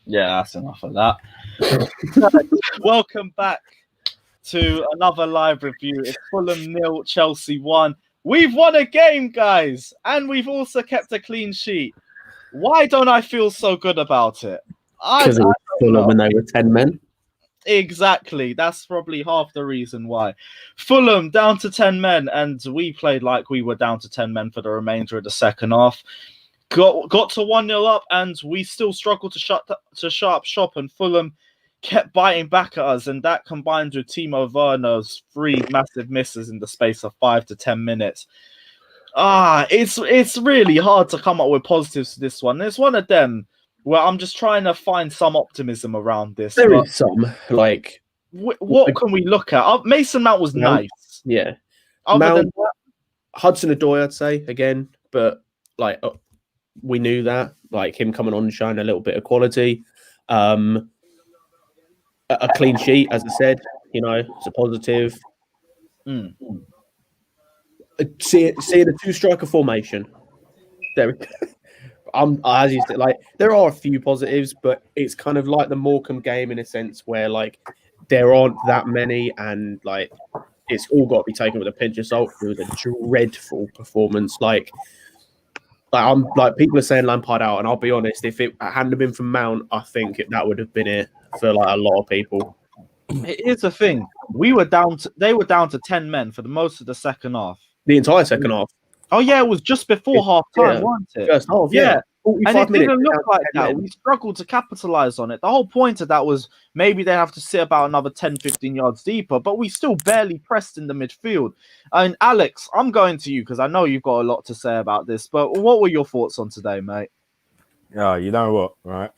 Yeah, that's enough of that. Welcome back to another live review. It's Fulham 0, Chelsea 1. We've won a game, guys, and we've also kept a clean sheet. Why don't I feel so good about it? Because it was Fulham when they were 10 men. Exactly. That's probably half the reason why. Fulham down to 10 men, and we played like we were down to 10 men for the remainder of the second half. Got to 1-0 up, and we still struggled to shut up shop, and Fulham kept biting back at us, and that combined with Timo Werner's 3 massive misses in the space of 5 to 10 minutes. It's really hard to come up with positives to this one. It's one of them where I'm just trying to find some optimism around this. There is some, like... What can we look at? Mason Mount was nice. Yeah. Other than that, Hudson-Odoi, I'd say, again, but, like... we knew that, like him coming on and showing a little bit of quality. A clean sheet, as I said, it's a positive. Seeing a 2-striker formation. There, as you said, like there are a few positives, but it's kind of like the Morecambe game in a sense where like there aren't that many, and like it's all got to be taken with a pinch of salt. It was a dreadful performance, I'm like people are saying Lampard out, and I'll be honest, if it hadn't been from Mount, I think that would have been it for like a lot of people. Here's the thing: they were down to 10 men for the most of the second half. The entire second half. Oh yeah, it was just before half time, wasn't it? First half, yeah. And it didn't look like that. We struggled to capitalize on it. The whole point of that was maybe they have to sit about another 10, 15 yards deeper, but we still barely pressed in the midfield. And Alex, I'm going to you because I know you've got a lot to say about this, but what were your thoughts on today, mate? Yeah, you know what, right?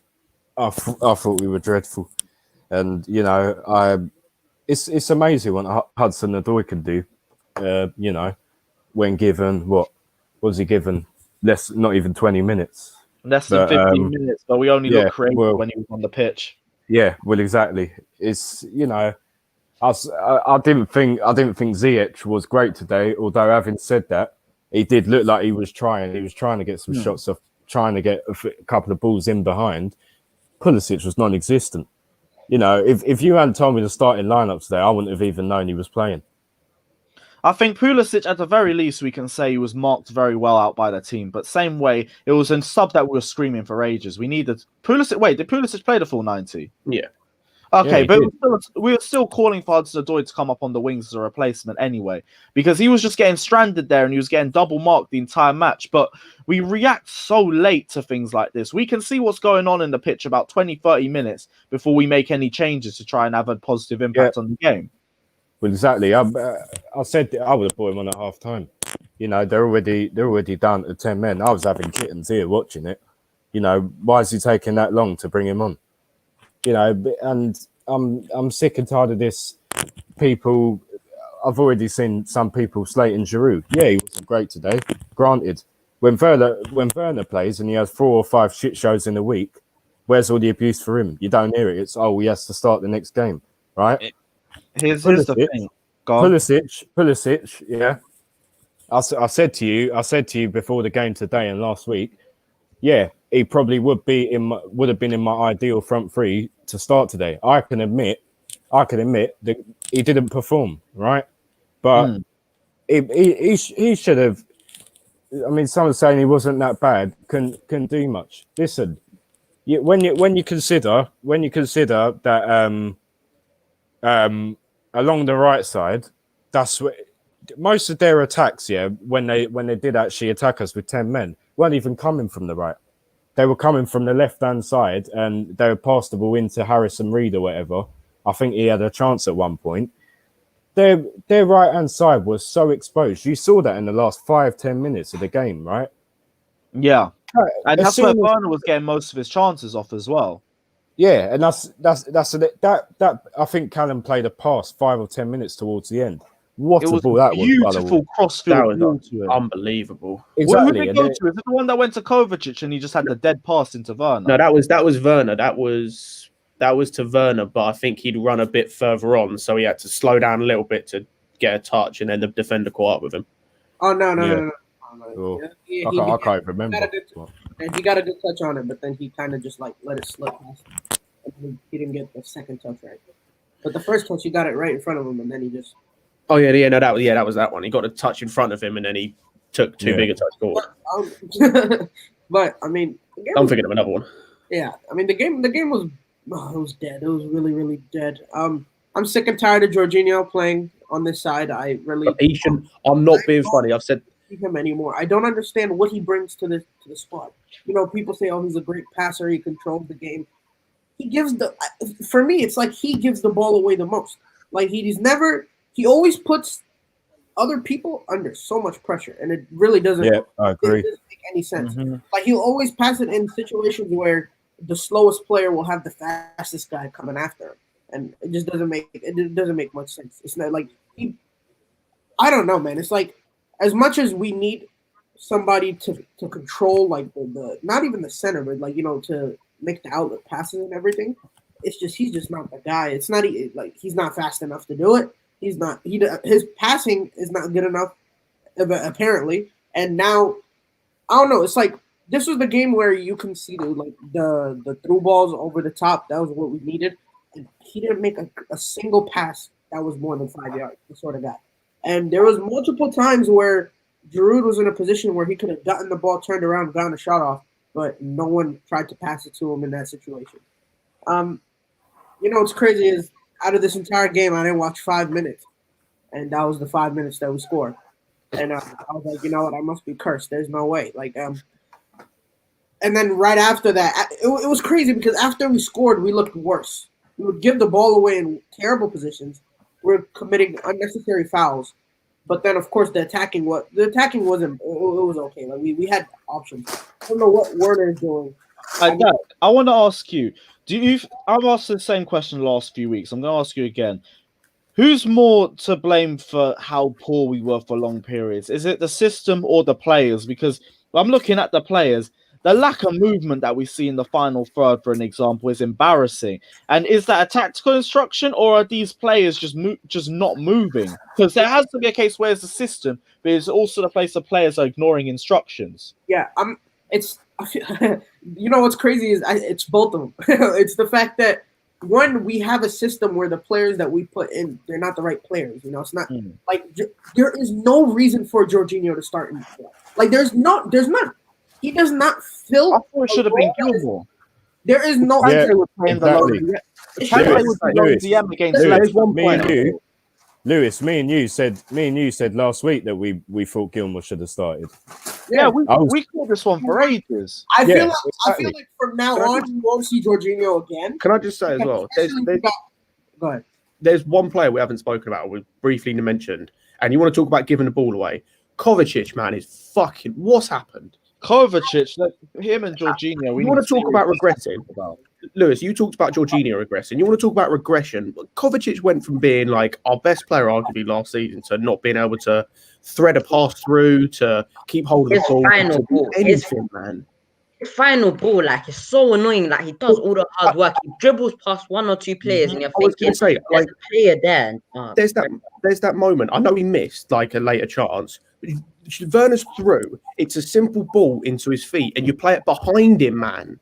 I thought we were dreadful. And, it's amazing what Hudson-Odoi can do, when given, what was he given? Not even 20 minutes. Less than 15 minutes, but we only looked creative when he was on the pitch. Yeah, well, exactly. It's I didn't think Ziyech was great today. Although having said that, he did look like he was trying. He was trying to get some shots off, trying to get a couple of balls in behind. Pulisic was non-existent. If you hadn't told me the starting lineup today, I wouldn't have even known he was playing. I think Pulisic, at the very least, we can say he was marked very well out by the team. But same way, it was in sub that we were screaming for ages. We needed Pulisic. Wait, did Pulisic play the full 90? Yeah. Okay, but we were still calling for Hudson-Odoi to come up on the wings as a replacement anyway, because he was just getting stranded there and he was getting double marked the entire match. But we react so late to things like this. We can see what's going on in the pitch about 20, 30 minutes before we make any changes to try and have a positive impact on the game. Well, exactly. I said I would have brought him on at half time. They're already down to 10 men. I was having kittens here watching it. Why is he taking that long to bring him on? And I'm sick and tired of this. People, I've already seen some people slating Giroud. Yeah, he wasn't great today. Granted, when Werner plays and he has 4 or 5 shit shows in a week, where's all the abuse for him? You don't hear it. It's he has to start the next game, right? Here's the thing. Pulisic, yeah. I said to you before the game today and last week, yeah, he probably would have been in my ideal front three to start today. I can admit that he didn't perform, right? But he should have. I mean, someone's saying he wasn't that bad. Couldn't do much. Listen, when you consider that along the right side, that's what most of their attacks. Yeah, when they did actually attack us with 10 men, weren't even coming from the right. They were coming from the left-hand side, and they were passed the ball into Harrison Reed or whatever. I think he had a chance at one point. Their right-hand side was so exposed. You saw that in the last 5-10 minutes of the game, right? Yeah, and that's where Werner was getting most of his chances off as well. Yeah, and that's I think Callum played a pass 5 or 10 minutes towards the end. What a ball that was! Beautiful crossfield ball to him. Unbelievable. Exactly. Who did it go to? Is it the one that went to Kovacic and he just had the dead pass into Werner? No, that was Werner. That was to Werner, but I think he'd run a bit further on, so he had to slow down a little bit to get a touch, and then the defender caught up with him. Oh no! Or Yeah, I can't remember. he got a good touch on it, but then he kind of just like let it slip past him. And he didn't get the second touch right. But the first touch, he got it right in front of him, and then he just. Oh yeah, no, that was that one. He got a touch in front of him, and then he took too big a touch forward. But I mean, I'm thinking of another one. Yeah, I mean the game was it was dead. It was really really dead. I'm sick and tired of Jorginho playing on this side. I really. I'm not being funny. I've said him anymore. I don't understand what he brings to the squad. You know, people say, "Oh, he's a great passer. He controls the game." He gives for me, it's like he gives the ball away the most. Like he always puts other people under so much pressure, and it really doesn't. Yeah, I agree. It doesn't make any sense. Like he'll always pass it in situations where the slowest player will have the fastest guy coming after him, and it just doesn't make much sense. It's not like I don't know, man. It's like as much as we need somebody to control like the not even the center, but like to make the outlet passes and everything. It's just he's just not the guy. It's not like he's not fast enough to do it. He's not. His passing is not good enough, apparently. And now, I don't know. It's like this was the game where you conceded like the through balls over the top. That was what we needed. And he didn't make a single pass that was more than 5 yards. The sort of guy. And there was multiple times where Giroud was in a position where he could have gotten the ball, turned around, gotten a shot off, but no one tried to pass it to him in that situation. What's crazy is out of this entire game, I didn't watch 5 minutes, and that was the 5 minutes that we scored. And I was like, you know what? I must be cursed. There's no way. And then right after that, it was crazy because after we scored, we looked worse. We would give the ball away in terrible positions. We're committing unnecessary fouls. But then, of course, the attacking wasn't. It was okay. Like we had options. I don't know what Werner is doing. I want to ask you. I've asked the same question the last few weeks. I'm going to ask you again. Who's more to blame for how poor we were for long periods? Is it the system or the players? Because I'm looking at the players. The lack of movement that we see in the final third, for an example, is embarrassing. And is that a tactical instruction, or are these players just not moving? Because there has to be a case where it's the system, but it's also the place the players are ignoring instructions. Yeah, what's crazy is it's both of them. It's the fact that one, we have a system where the players that we put in, they're not the right players. It's not like there is no reason for Jorginho to start in. Like there's not. He does not fill. I thought it should have been Gilmore. There is no. Yeah, exactly. Lewis, me and you said last week that we thought Gilmore should have started. Yeah, we called this one for ages. I feel like from now on you won't see Jorginho again. Can I just say as well? Go ahead. There's one player we haven't spoken about, we briefly mentioned, and you want to talk about giving the ball away. Kovacic, man, is fucking. What's happened? Kovacic, him and Jorginho. We want to talk about regressing. Lewis, you talked about Jorginho regressing. You want to talk about regression. Kovacic went from being like our best player, arguably last season, to not being able to thread a pass through, to keep hold of the ball, to do anything, man. His final ball, like, it's so annoying. Like, he does all the hard work. He dribbles past one or two players, and you're thinking, there's a player there. There's that moment. I know he missed like a later chance. Werner's through. It's a simple ball into his feet, and you play it behind him, man.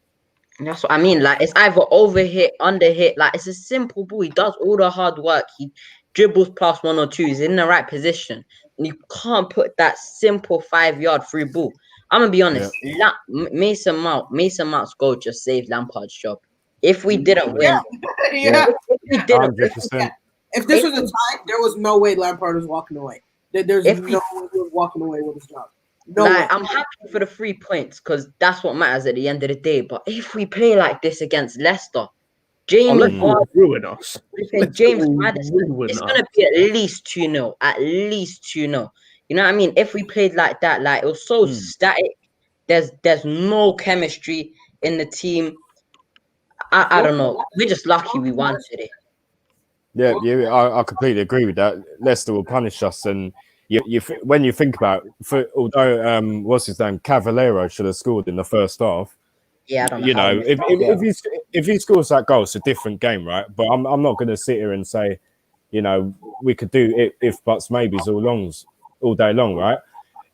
That's what I mean. Like, it's either over hit, under hit. Like, it's a simple ball. He does all the hard work. He dribbles past one or two. He's in the right position. And you can't put that simple 5-yard free ball. I'm going to be honest. Yeah. Mason Mount's goal just saved Lampard's job. If we didn't win. If we didn't, 100%. If this was a tie, there was no way Lampard was walking away. There's no way he was walking away with his job. No way. I'm happy for the 3 points because that's what matters at the end of the day. But if we play like this against Leicester, James ruin us. James Maddison, it's going to be at least 2-0. At least 2-0. You know what I mean? If we played like that, like it was so static. There's no chemistry in the team. I don't know. We're just lucky we won today. Yeah, I completely agree with that. Leicester will punish us, and when you think about it, although what's his name, Cavallero should have scored in the first half. Yeah, I don't know. You know, if he scores that goal, it's a different game, right? But I'm not going to sit here and say, you know, we could do if buts, maybes all day long, right?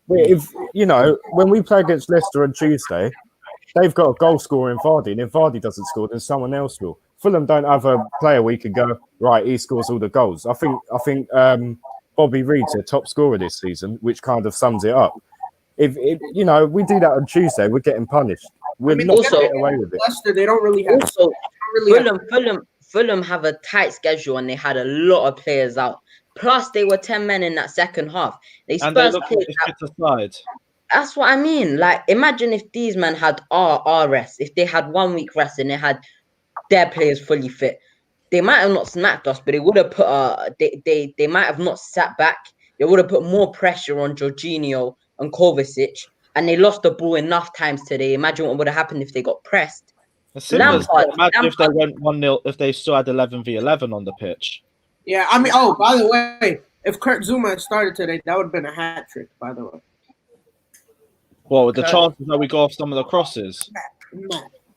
if you know, when we play against Leicester on Tuesday, they've got a goal scorer in Vardy, and if Vardy doesn't score, then someone else will. Fulham don't have a player we can go right. He scores all the goals. I think Bobby Reed's their top scorer this season, which kind of sums it up. If you know we do that on Tuesday, we're getting punished. We're not also- getting away with it. Leicester, they don't really have. Also, Really have- Fulham have a tight schedule and they had a lot of players out. Plus, they were 10 men in that second half. They And they Spurs look played. like a side. That's what I mean. Like, imagine if these men had our rest. If they had 1 week rest and they had their players fully fit, they might have not smacked us, but they would have put they might have not sat back. They would have put more pressure on Jorginho and Kovacic, and they lost the ball enough times today. Imagine what would have happened if they got pressed. As simple as that. Imagine if they Lampard- went 1-0, if they still had 11v11 on the pitch. Yeah, I mean, oh, by the way, if Kurt Zuma had started today, that would have been a hat trick. By the way, Well, with the chances that we go off some of the crosses. man,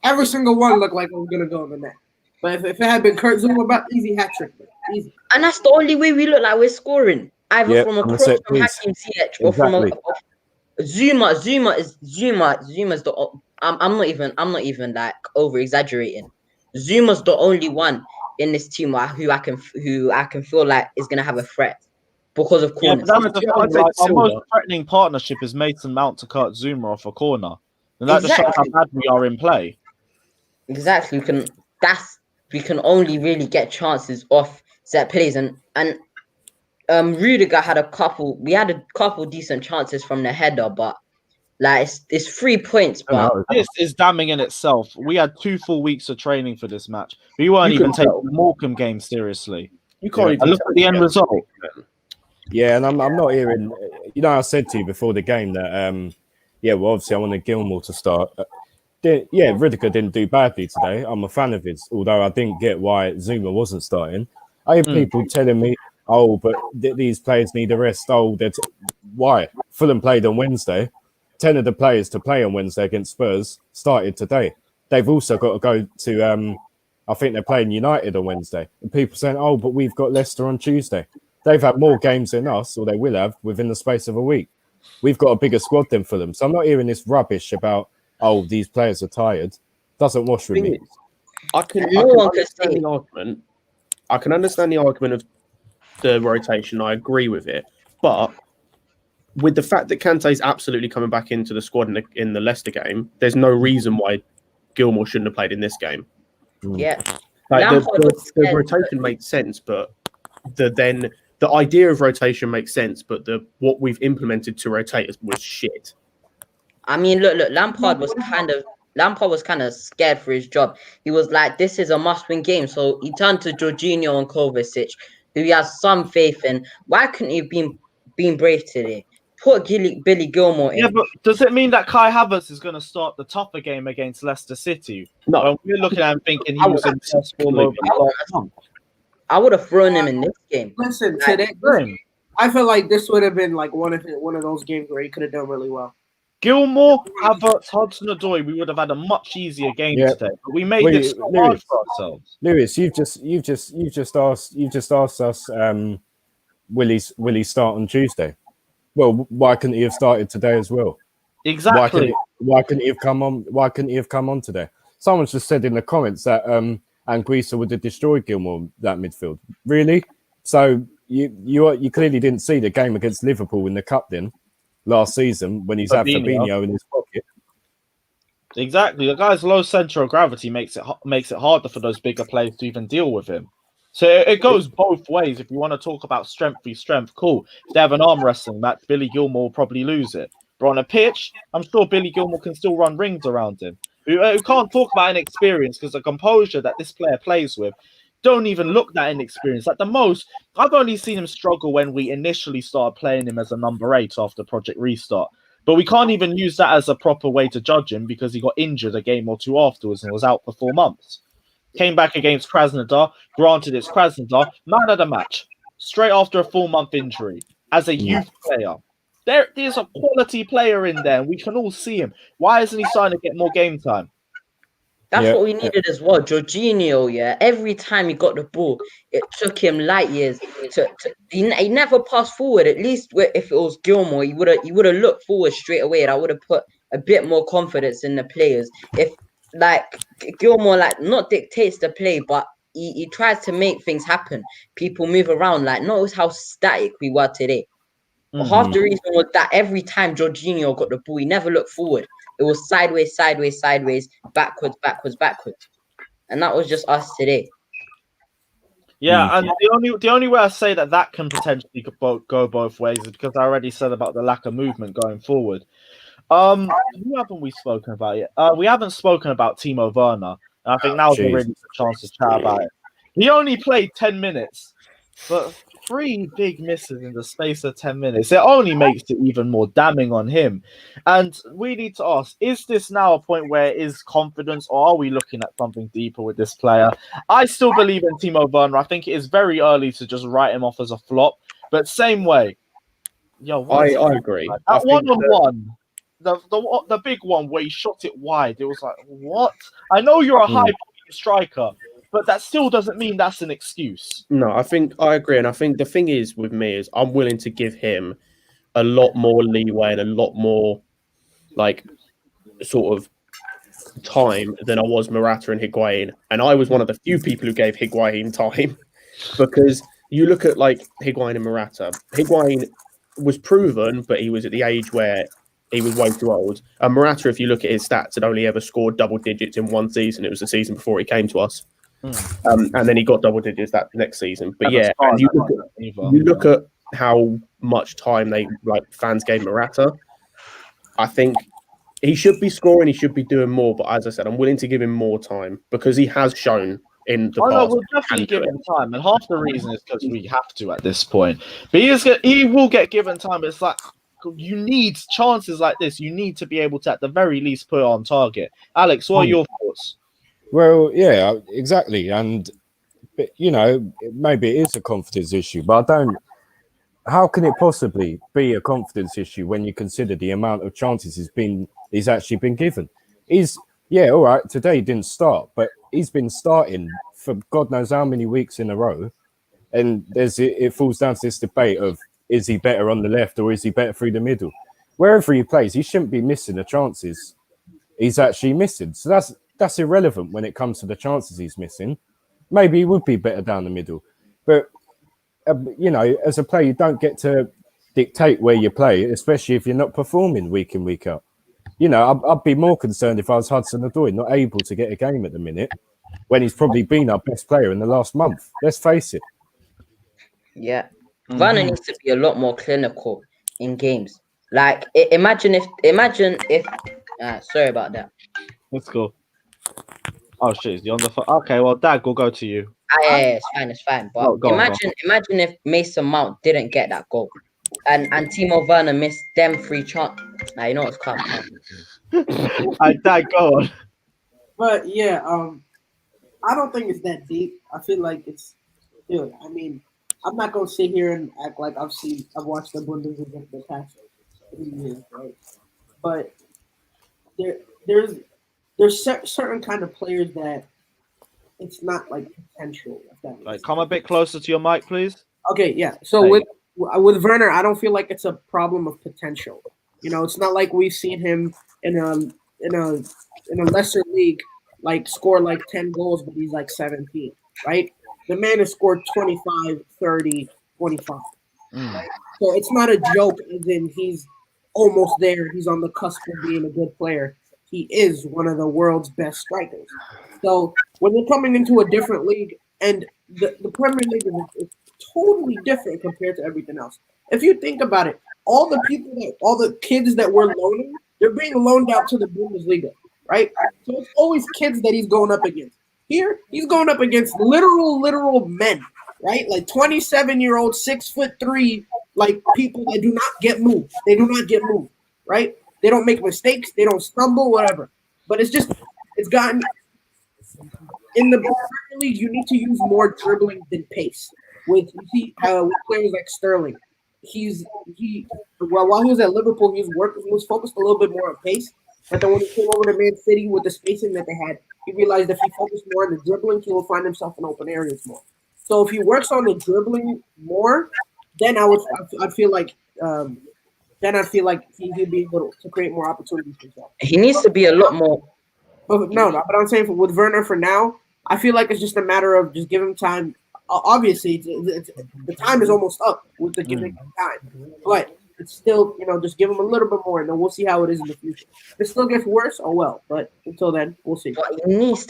every single one looked like it was gonna go in the net. But if it had been Kurt Zuma, about easy hat trick, man. Easy. And that's the only way we look like we're scoring. Either from a on the cross set from piece. Hakim Ziyech or from a Zuma's the. I'm not even like over exaggerating. Zuma's the only one in this team who I can feel like is gonna have a threat because of Yeah, corners. but that's the thing, I'd say like, our Silva. most threatening partnership is Mason Mount to cut Zuma off a corner. And that just shows how Exactly. bad we are in play. Exactly. We can only really get chances off set plays and Rudiger had a couple. We had a couple decent chances from the header, but like it's 3 points. But This is damning in itself. We had 2 full weeks of training for this match. We weren't You even can tell. taking the Morecambe game seriously. You can't even And look tell at the end yet. result. Yeah, and I'm not hearing. You know, I said to you before the game that well, obviously I wanted Gilmore to start. Rudiger didn't do badly today. I'm a fan of his, although I didn't get why Zuma wasn't starting. I have people telling me, "Oh, but these players need a rest." Oh, why? Fulham played on Wednesday. 10 of the players to play on Wednesday against Spurs started today. They've also got to go to. I think they're playing United on Wednesday. And people saying, "Oh, but we've got Leicester on Tuesday." They've had more games than us, or they will have within the space of a week. We've got a bigger squad than Fulham, so I'm not hearing this rubbish about, "Oh, these players are tired." Doesn't wash with me. I can No one can understand say- the argument. I can understand the argument of the rotation. I agree with it, but with the fact that Kante is absolutely coming back into the squad in the Leicester game, there's no reason why Gilmore shouldn't have played in this game. yeah, Like Lampard was the scared. rotation makes sense, but the idea of rotation makes sense, but what we've implemented to rotate was shit. I mean, look, Lampard was kind of scared for his job. He was like, "This is a must-win game," so he turned to Jorginho and Kovacic, who he has some faith in. Why couldn't he have been brave today? Put Billy Gilmore in. Yeah, but does it mean that Kai Havertz is going to start the tougher game against Leicester City? No. When we're looking at him thinking he was in the best form over the last month. I would have thrown him in this game. Listen, today I feel like this would have been like one of those games where he could have done really well. Gilmore, Havertz, Hudson-Odoi, we would have had a much easier game today. But we made it so hard for ourselves. Lewis, you've just asked us, will he start on Tuesday? Well, why couldn't he have started today as well? Exactly. Why couldn't he have come on? Why couldn't he have come on today? Someone's just said in the comments that Anguissa would have destroyed Gilmore that midfield. Really? So you clearly didn't see the game against Liverpool in the cup then last season when he's had Fabinho in his pocket. Exactly. The guy's low center of gravity makes it harder for those bigger players to even deal with him. So it goes both ways. If you want to talk about strength v strength, cool. If they have an arm wrestling match, Billy Gilmore will probably lose it. But on a pitch, I'm sure Billy Gilmore can still run rings around him. We can't talk about inexperience because the composure that this player plays with don't even look that inexperienced. At the most, I've only seen him struggle when we initially started playing him as a number 8 after Project Restart. But we can't even use that as a proper way to judge him because he got injured a game or two afterwards and was out for 4 months. Came back against Krasnodar. Granted, it's Krasnodar. Man of the match. Straight after a 4-month injury. As a youth player. There's a quality player in there, and we can all see him. Why isn't he starting to get more game time? That's what we needed as well. Jorginho, every time he got the ball, it took him light years he never passed forward. At least if it was Gilmore, he would have looked forward straight away, and I would have put a bit more confidence in the players. If like Gilmore not dictates the play, but he tries to make things happen. People move around. Notice how static we were today. Half the reason was that every time Jorginho got the ball, he never looked forward. It was sideways, backwards. And that was just us today. Yeah, and the only way I say that can potentially go both ways is because I already said about the lack of movement going forward. Who haven't we spoken about yet? We haven't spoken about Timo Werner. And I think now is a really good chance to chat about it. He only played 10 minutes, but 3 big misses in the space of 10 minutes. It only makes it even more damning on him. And we need to ask, is this now a point where is confidence, or are we looking at something deeper with this player? I still believe in Timo Werner. I think it is very early to just write him off as a flop. But same way, I agree. That one-on-one, the big one where he shot it wide, it was like, what? I know you're a high striker, but that still doesn't mean that's an excuse. No, I agree. And I think the thing is with me is I'm willing to give him a lot more leeway and a lot more sort of time than I was Morata and Higuain. And I was one of the few people who gave Higuain time because you look at Higuain and Morata. Higuain was proven, but he was at the age where he was way too old. And Morata, if you look at his stats, had only ever scored double digits in one season. It was the season before he came to us. And then he got double digits that next season. But and you look at how much time fans gave Morata. I think he should be scoring, he should be doing more. But as I said, I'm willing to give him more time because he has shown in the past. No, we'll definitely give him time. And half the reason is because we have to at this point. But he will get given time. It's like, you need chances like this. You need to be able to, at the very least, put it on target. Alex, what are your thoughts? Well, yeah, exactly. And, maybe it is a confidence issue, but how can it possibly be a confidence issue when you consider the amount of chances he's actually been given? All right, today he didn't start, but he's been starting for God knows how many weeks in a row. And it falls down to this debate of, is he better on the left or is he better through the middle? Wherever he plays, he shouldn't be missing the chances he's actually missing. So that's irrelevant when it comes to the chances he's missing. Maybe he would be better down the middle. But, as a player, you don't get to dictate where you play, especially if you're not performing week in, week out. I'd be more concerned if I was Hudson-Odoi, not able to get a game at the minute, when he's probably been our best player in the last month. Let's face it. Yeah. Werner needs to be a lot more clinical in games. Imagine if sorry about that. Let's go. Oh shit, is he on the phone? Okay, well, Dag, we'll go to you. Yeah, it's fine. But imagine if Mason Mount didn't get that goal, and Timo Werner missed them 3 chances. Now you know what's calm. Dag, go on. But yeah, I don't think it's that deep. I feel like it's, I mean, I'm not gonna sit here and act like I've watched the Bundesliga for the past 3 years, right? But there's certain kind of players that it's not potential. Come a bit closer to your mic, please. Okay, yeah. So with Werner, I don't feel like it's a problem of potential. It's not like we've seen him in a lesser league score 10 goals, but he's 17, right? The man has scored 25, 30, 25. Right? So it's not a joke as in he's almost there. He's on the cusp of being a good player. He is one of the world's best strikers. So when you're coming into a different league, and the Premier League is totally different compared to everything else. If you think about it, all the kids that we're loaning, they're being loaned out to the Bundesliga, right? So it's always kids that he's going up against. Here, he's going up against literal men, right? 27-year-old, 6'3", people that do not get moved. They do not get moved, right? They don't make mistakes. They don't stumble, whatever. But it's gotten in the Premier League. You need to use more dribbling than pace. With players like Sterling, while he was at Liverpool, he was focused a little bit more on pace. But then when he came over to Man City with the spacing that they had, he realized if he focused more on the dribbling, he will find himself in open areas more. So if he works on the dribbling more, then I'd feel like he'd be able to create more opportunities for himself. He needs to be a lot more. But but I'm saying with Werner for now, I feel like it's just a matter of just give him time. Obviously, the time is almost up with the giving him time, but it's still, just give him a little bit more, and then we'll see how it is in the future. If it still gets worse, oh well. But until then, we'll see. But he needs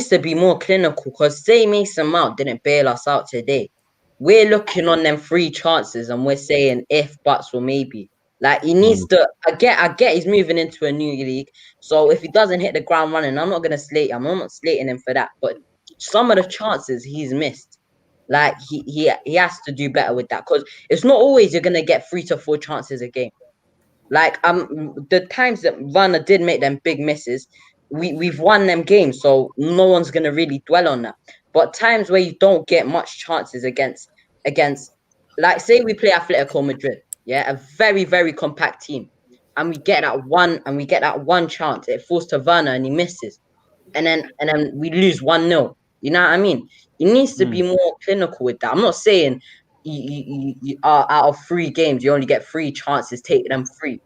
to be more clinical, because say Mason Mount didn't bail us out today. We're looking on them 3 chances and we're saying if, buts, or maybe. Like, he needs to. I get he's moving into a new league. So if he doesn't hit the ground running, I'm not gonna slate him. I'm not slating him for that. But some of the chances he's missed, like he has to do better with that, because it's not always you're gonna get 3 to 4 chances a game. Like the times that Werner did make them big misses, we've won them games, so no one's gonna really dwell on that. But times where you don't get much chances against, like, say we play Atletico Madrid, yeah, a very, very compact team, and we get that one chance, it falls to Werner and he misses, and then we lose 1-0. You know what I mean? He needs to be more clinical with that. I'm not saying you are out of 3 games, you only get 3 chances, take them 3.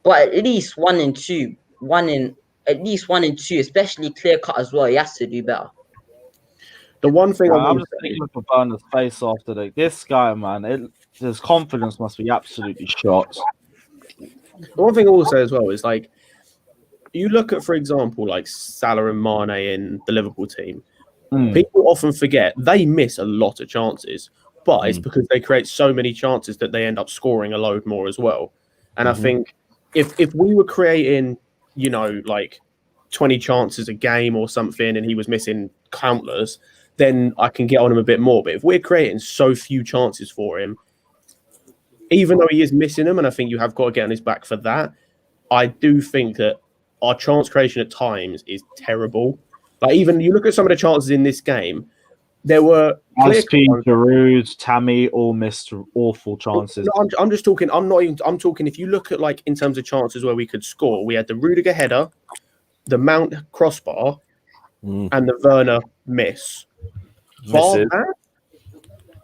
But at least 1 and 2, especially clear cut as well. He has to do better. The one thing I'm just thinking of Werner's face after this guy, man. His confidence must be absolutely shot. The one thing I will say as well is, like, you look at, for example, like Salah and Mane in the Liverpool team. People often forget they miss a lot of chances, but it's because they create so many chances that they end up scoring a load more as well. And I think if we were creating, like 20 chances a game or something, and he was missing countless, then I can get on him a bit more. But if we're creating so few chances for him, even though he is missing them, and I think you have got to get on his back for that, I do think that our chance creation at times is terrible. Like, even you look at some of the chances in this game, there were SP, Giroud, Tammy all missed awful chances. No, I'm just talking. I'm talking. If you look at, like, in terms of chances where we could score, we had the Rudiger header, the Mount crossbar, and the Werner miss. But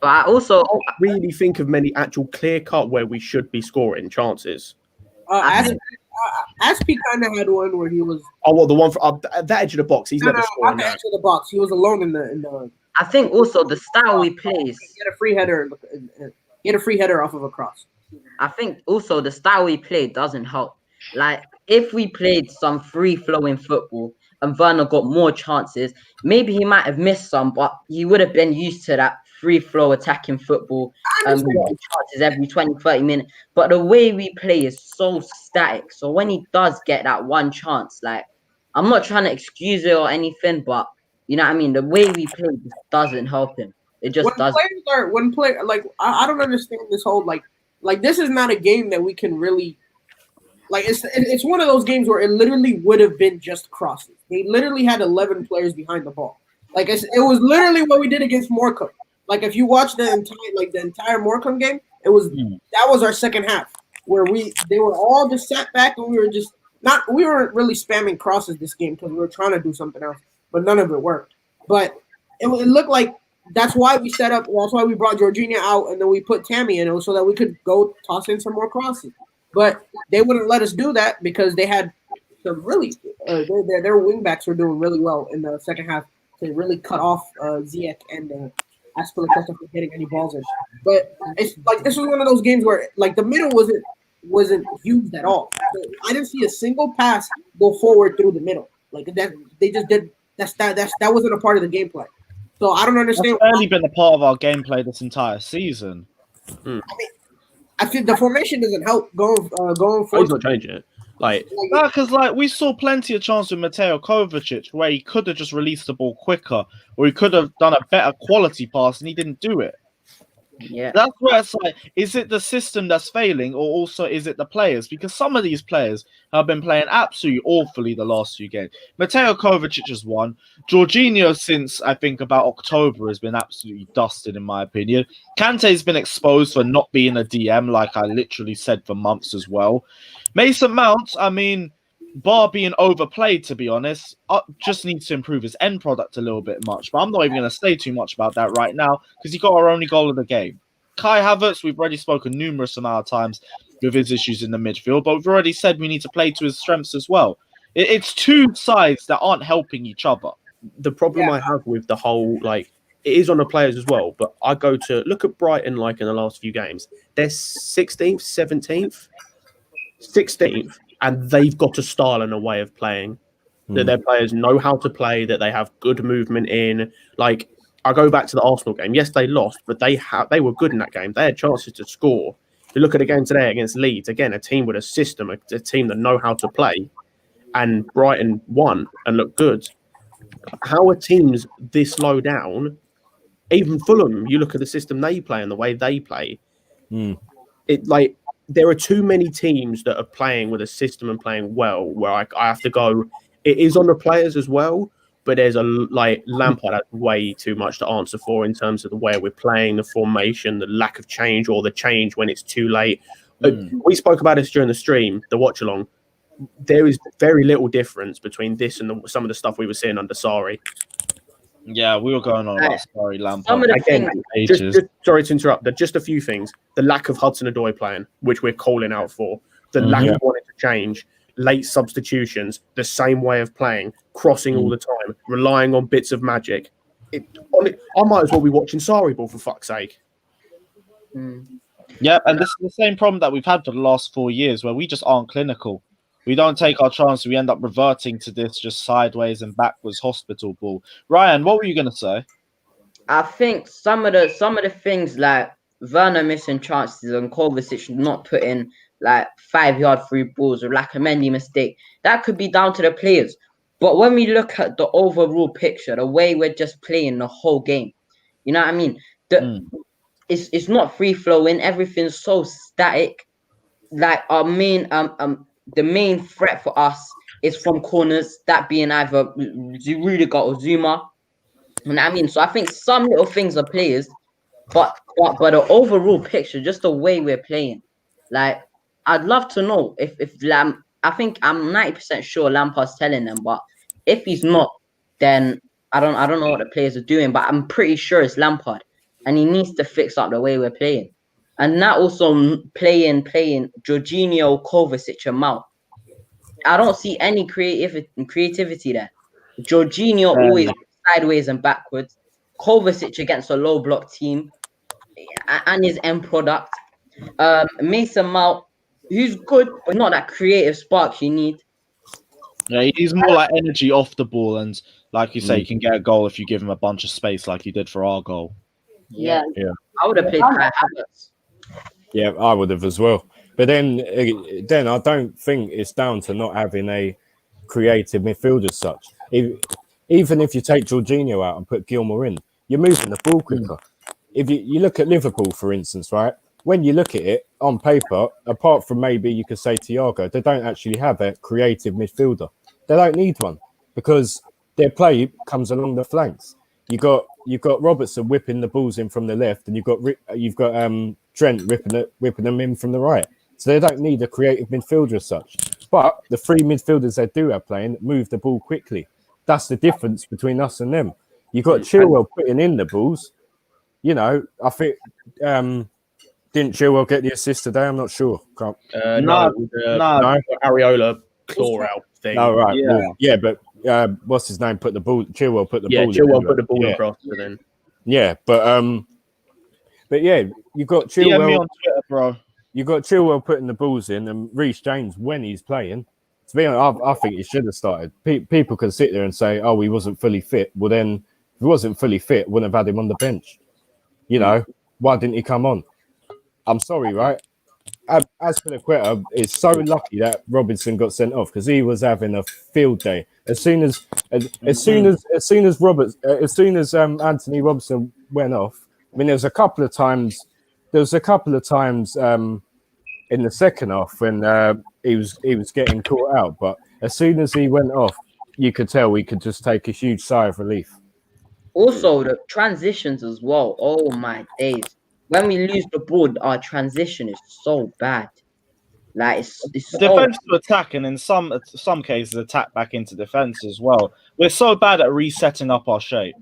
I also don't really think of many actual clear cut where we should be scoring chances. Aspi kind of had one where he was. Oh, well, the one for that edge of the box. He's never scored. Not the edge of the box. He was alone in the. I think also the style he plays. He had a free header. He had a free header off of a cross. I think also the style we played doesn't help. Like, if we played some free-flowing football and Werner got more chances, maybe he might have missed some, but he would have been used to that free-flow attacking football, getting chances every 20, 30 minutes. But the way we play is so static. So when he does get that one chance, like, I'm not trying to excuse it or anything, but you know what I mean? The way we play just doesn't help him. It just doesn't. I don't understand this whole like this is not a game that we can really it's one of those games where it literally would have been just crosses. They literally had 11 players behind the ball. Like, it was literally what we did against Morecambe. Like, if you watch the entire Morecambe game, that was our second half where they were all just sat back and we weren't really spamming crosses this game because we were trying to do something else, but none of it worked. But it looked like that's why we set up. That's why we brought Jorginho out and then we put Tammy in so that we could go toss in some more crosses. But they wouldn't let us do that because they had some really their wing backs were doing really well in the second half to really cut off Ziyech and Aspilicueta from hitting any balls in. But it's like this was one of those games where like the middle wasn't used at all. So I didn't see a single pass go forward through the middle. Like that they just did. That wasn't a part of the gameplay. So I don't understand. It's barely been a part of our gameplay this entire season. I mean, I think the formation doesn't help going forward. He's not changing it. Because we saw plenty of chances with Mateo Kovacic where he could have just released the ball quicker, or he could have done a better quality pass, and he didn't do it. Yeah, that's where it's like, is it the system that's failing, or also is it the players? Because some of these players have been playing absolutely awfully the last few games. Mateo Kovacic has won. Jorginho, since I think about October, has been absolutely dusted, in my opinion. Kante's been exposed for not being a DM, like I literally said for months as well. Mason Mount, I mean, bar being overplayed, to be honest, just needs to improve his end product a little bit much. But I'm not even going to say too much about that right now because he got our only goal of the game. Kai Havertz, we've already spoken numerous amount of times with his issues in the midfield, but we've already said we need to play to his strengths as well. It's two sides that aren't helping each other. The problem I have with the whole, like, it is on the players as well, but I go to look at Brighton, like, in the last few games. They're 16th, 17th, 16th, and they've got a style and a way of playing that their players know how to play, that they have good movement in. Like, I go back to the Arsenal game. Yes, they lost, but they were good in that game. They had chances to score. If you look at the game today against Leeds, again, a team with a system, a team that know how to play, and Brighton won and looked good. How are teams this low down? Even Fulham, you look at the system they play and the way they play. It like there are too many teams that are playing with a system and playing well. Where I have to go. It is on the players as well, but there's Lampard has way too much to answer for in terms of the way we're playing, the formation, the lack of change, or the change when it's too late. We spoke about this during the stream, the watch along. There is very little difference between this and some of the stuff we were seeing under Sarri. Yeah, we were going on about Sarri, Lampard. Some of the things, just sorry to interrupt. Just a few things. The lack of Hudson-Odoi playing, which we're calling out for. The lack of wanting to change. Late substitutions. The same way of playing. Crossing all the time. Relying on bits of magic. I might as well be watching Sarri ball, for fuck's sake. Yeah, and this is the same problem that we've had for the last 4 years, where we just aren't clinical. We don't take our chance. We end up reverting to this just sideways and backwards hospital ball. Ryan, what were you going to say? I think some of the things like Werner missing chances and Kovacic not putting like 5-yard free balls or like a Mendy mistake, that could be down to the players. But when we look at the overall picture, the way we're just playing the whole game, you know what I mean? It's not free flowing. Everything's so static. Like our main the main threat for us is from corners, that being either Rudiger or Zuma. You know what I mean? So I think some little things are players, but the overall picture, just the way we're playing, like I'd love to know if I think I'm 90% sure Lampard's telling them, but if he's not, then I don't know what the players are doing, but I'm pretty sure it's Lampard, and he needs to fix up the way we're playing. And that also playing Jorginho, Kovacic, and Mount. I don't see any creativity there. Jorginho always sideways and backwards. Kovacic against a low block team and his end product. Mason Mount, who's good, but not that creative spark you need. Yeah, he's more like energy off the ball, and like you say, you can get a goal if you give him a bunch of space, like you did for our goal. Yeah. I would have played Kai Havertz. Yeah, I would have as well. But then I don't think it's down to not having a creative midfield as such. Even if you take Jorginho out and put Gilmour in, you're moving the ball quicker. If you look at Liverpool, for instance, right? When you look at it on paper, apart from maybe you could say Thiago, they don't actually have a creative midfielder. They don't need one because their play comes along the flanks. You've got Robertson whipping the balls in from the left, and you've got Trent whipping them in from the right. So they don't need a creative midfielder as such. But the three midfielders they do have playing move the ball quickly. That's the difference between us and them. You've got Chilwell putting in the balls. You know, I think didn't Chilwell get the assist today? I'm not sure. No. Areola claw out thing. No, right. Yeah, well, yeah, but what's his name? Chilwell put the ball. Chilwell put the ball across to them. Yeah, but yeah, you got Chilwell. DM me on Twitter, bro. You got Chilwell putting the balls in, and Reece James when he's playing. To be honest, I think he should have started. People can sit there and say, "Oh, he wasn't fully fit." Well, then, if he wasn't fully fit, wouldn't have had him on the bench. You know, why didn't he come on? I'm sorry, right? Azpilicueta is so lucky that Robinson got sent off because he was having a field day. As soon as Anthony Robinson went off, I mean, there was a couple of times in the second half when he was getting caught out, but as soon as he went off, you could tell we could just take a huge sigh of relief. Also, the transitions as well. Oh my days! When we lose the ball, our transition is so bad. Like it's so Defense to attack, and in some cases, attack back into defense as well. We're so bad at resetting up our shape.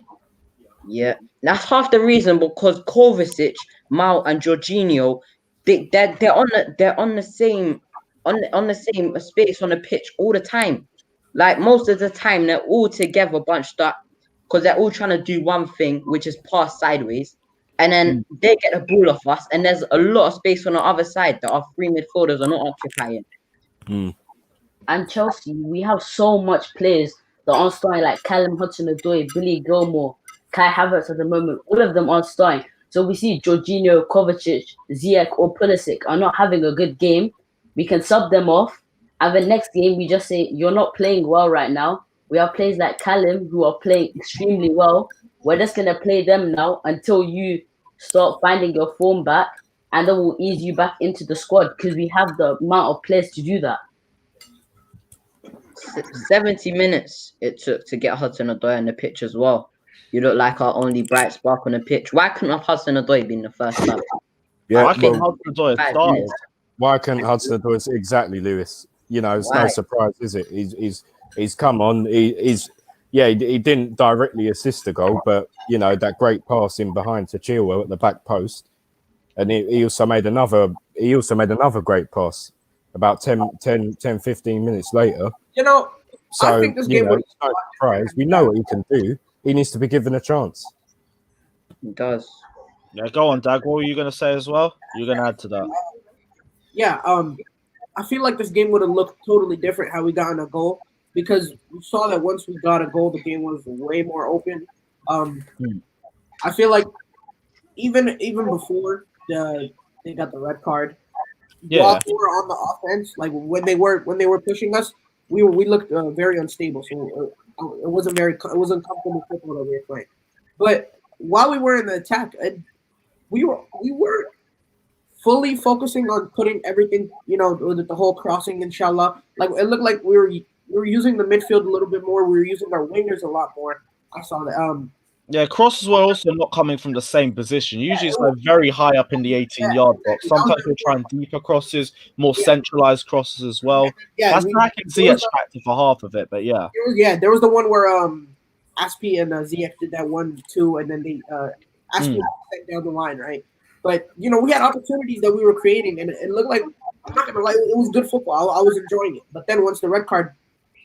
yeah. That's half the reason because Kovacic, Mount, and Jorginho, they're on the same on the same space on the pitch all the time. Like most of the time, they're all together bunched up because they're all trying to do one thing, which is pass sideways. And then they get the ball off us, and there's a lot of space on the other side that our three midfielders are not occupying. And Chelsea, we have so much players that aren't starting, like Callum Hudson-Odoi, Billy Gilmore, Kai Havertz at the moment. All of them aren't starting. So we see Jorginho, Kovacic, Ziyech, or Pulisic are not having a good game. We can sub them off. And the next game, we just say, you're not playing well right now. We have players like Callum who are playing extremely well. We're just going to play them now until you start finding your form back. And then we'll ease you back into the squad because we have the amount of players to do that. 70 minutes it took to get Hudson-Odoi on the pitch as well. You look like our only bright spark on the pitch. Why couldn't Hudson-Odoi be in the first half? Yeah, I think Hudson-Odoi started. Why couldn't Hudson-Odoi? Exactly, Lewis. You know, it's no surprise, is it? He's come on. He didn't directly assist the goal, but you know that great pass in behind to Chilwell at the back post, and he also made another. He also made another great pass about 10, 15 minutes later. You know, so I think this game it's no surprise. We know what he can do. He needs to be given a chance. He does. Yeah, go on, Dag. What were you going to say as well? You're going to add to that. Yeah, I feel like this game would have looked totally different had we gotten a goal because we saw that once we got a goal, the game was way more open. I feel like even before they got the red card, while we were on the offense, like when they were pushing us, we looked very unstable. So it wasn't comfortable football that we were playing. But while we were in the attack, we were fully focusing on putting everything, you know, with the whole crossing, inshallah. Like it looked like we were using the midfield a little bit more. We were using our wingers a lot more. I saw that. Yeah, crosses were also not coming from the same position. Usually it's like very high up in the 18-yard box. Sometimes we're trying deeper crosses, more centralized crosses as well. That's how I can see it distracted for half of it, but yeah. There was the one where Aspi and Ziyech did that 1-2, and then they Aspi sent down the line, right? But you know, we had opportunities that we were creating, and it looked like, I'm not gonna lie, it was good football. I was enjoying it. But then once the red card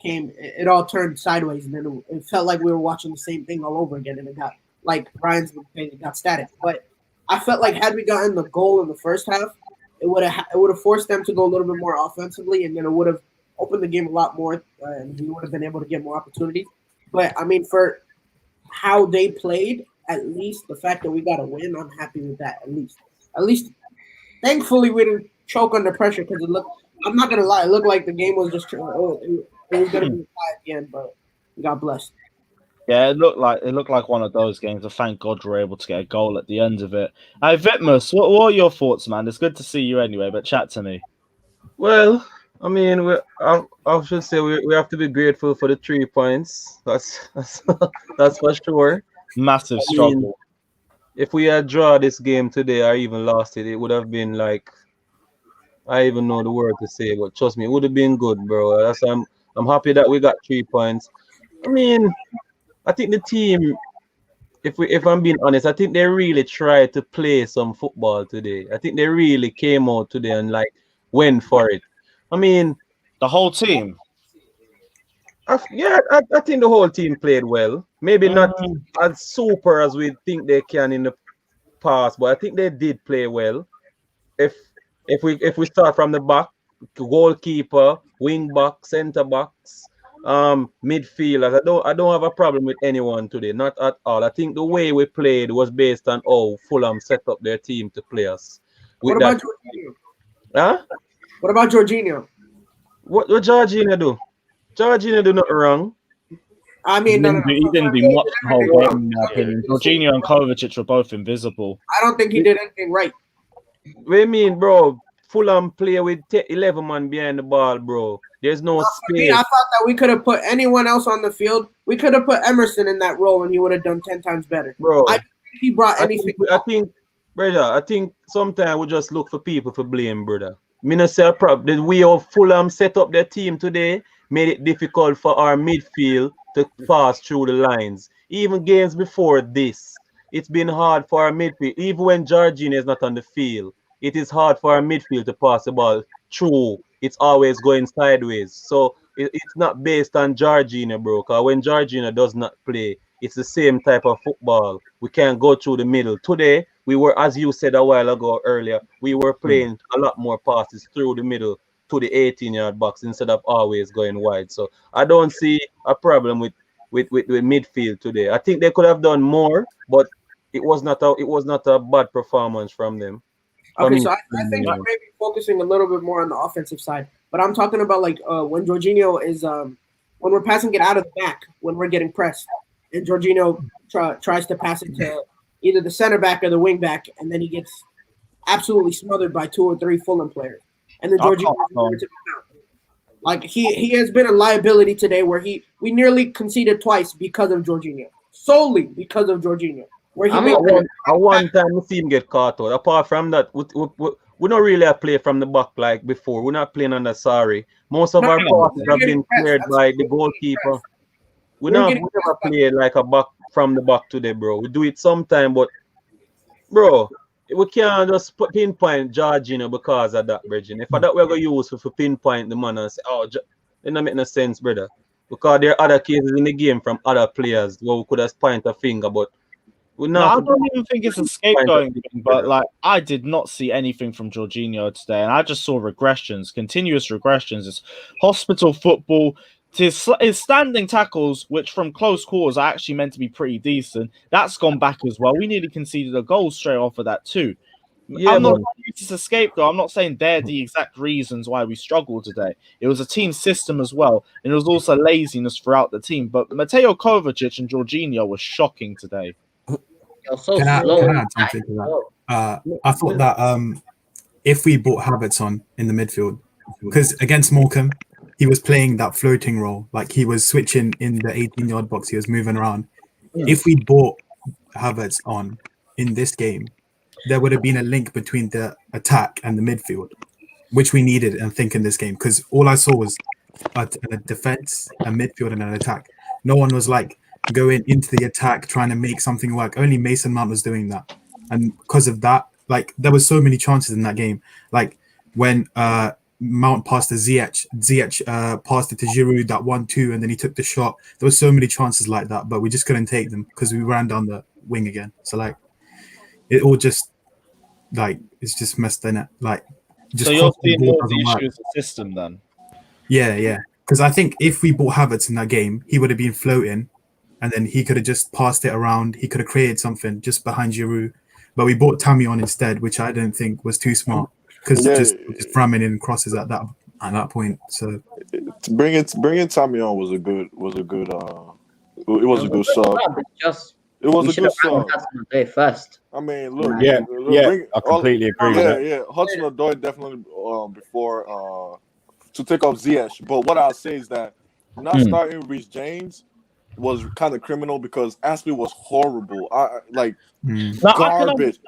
came, it all turned sideways, and then it felt like we were watching the same thing all over again, and it got, like Ryan's been saying, it got static. But I felt like had we gotten the goal in the first half, it would have forced them to go a little bit more offensively, and then it would have opened the game a lot more, and we would have been able to get more opportunities. But I mean, for how they played, at least the fact that we got a win, I'm happy with that. At least, thankfully, we didn't choke under pressure because it looked. I'm not gonna lie, it looked like the game was just. It was gonna be tied at the end, but we got blessed. Yeah, it looked like one of those games. And thank God we were able to get a goal at the end of it. Hey, Vitmus, what are your thoughts, man? It's good to see you anyway, but chat to me. Well, I mean, I should say we have to be grateful for the 3 points. That's for sure. Massive struggle. I mean, if we had drawn this game today or even lost it, it would have been like, I even know the word to say, but trust me, it would have been good, bro. I'm happy that we got 3 points. I mean, I think the team, if I'm being honest, I think they really tried to play some football today. I think they really came out today and like went for it. I mean, the whole team. I think the whole team played well. Maybe not as super as we think they can in the past, but I think they did play well. If we start from the back, goalkeeper, wing back, centre backs, midfielders, I don't have a problem with anyone today, not at all. I think the way we played was based on how Fulham set up their team to play us. What about Jorginho? Huh? What about Jorginho? What Jorginho do? Jorginho do nothing wrong. I mean, he didn't do much the whole game, in my opinion. Jorginho and Kovacic were both invisible. I don't think he did anything right. What do you mean, bro? Fulham play with 11 man behind the ball, bro. There's no space. I thought that we could have put anyone else on the field. We could have put Emerson in that role, and he would have done 10 times better. Bro, I think he brought anything. I think, brother, sometimes we just look for people for blame, brother. Minnesota prop. The way of Fulham set up their team today made it difficult for our midfield to pass through the lines. Even games before this, it's been hard for our midfield. Even when Jorginho is not on the field, it is hard for our midfield to pass the ball through. It's always going sideways. So it's not based on Jorginho, bro. Because when Jorginho does not play, it's the same type of football. We can't go through the middle. Today, we were, as you said a while ago earlier, we were playing a lot more passes through the middle to the 18-yard box instead of always going wide. So I don't see a problem with midfield today. I think they could have done more, but it was not a bad performance from them. Okay, so I think I may be focusing a little bit more on the offensive side, but I'm talking about like when Jorginho is when we're passing it out of the back when we're getting pressed, and Jorginho tries to pass it to either the center back or the wing back, and then he gets absolutely smothered by 2 or 3 Fulham players, and then Jorginho is nowhere to be found. Like he has been a liability today, where we nearly conceded twice because of Jorginho, solely because of Jorginho. Where he one time we see him get caught out. Apart from that, we don't really play from the back like before. We're not playing under Sarri. Most of our passes have been cleared by the goalkeeper. We never play like a back from the back today, bro. We do it sometime, but bro, we can't just pinpoint Jorginho because of that, Bridging. If that we're going to use for pinpoint the man and say, oh, it doesn't make no sense, brother. Because there are other cases in the game from other players where we could have point a finger, but I don't even think it's a scapegoating thing, but like I did not see anything from Jorginho today, and I just saw regressions, continuous regressions. It's hospital football. His standing tackles, which from close quarters are actually meant to be pretty decent, that's gone back as well. We nearly conceded a goal straight off of that too. Yeah, I'm not saying it's a scapegoat. I'm not saying they're the exact reasons why we struggled today. It was a team system as well, and it was also laziness throughout the team. But Mateo Kovacic and Jorginho were shocking today. Can I add something to that? I thought that if we brought Havertz on in the midfield, because against Morecambe, he was playing that floating role, like he was switching in the 18-yard box, he was moving around. If we brought Havertz on in this game, there would have been a link between the attack and the midfield, which we needed and think in this game, because all I saw was a defense, a midfield, and an attack. No one was like going into the attack, trying to make something work. Only Mason Mount was doing that. And because of that, like there were so many chances in that game. Like when Mount passed to Ziyech passed it to Giroud, that 1-2, and then he took the shot. There were so many chances like that, but we just couldn't take them because we ran down the wing again. So like it all just like it's just messed in it. Like just so you're seeing more of the issue with the system then? Yeah. Because I think if we bought Havertz in that game, he would have been floating, and then he could have just passed it around. He could have created something just behind Giroud. But we brought Tammy on instead, which I don't think was too smart, because just ramming in crosses at that point. So bringing Tammy on was a good it was a good sub. It was a good sub. First. I mean, look, I completely agree with that. Yeah, Hudson-Odoi definitely before to take off Ziyech. But what I'll say is that not starting Reece James was kind of criminal because Ashley was horrible. Garbage.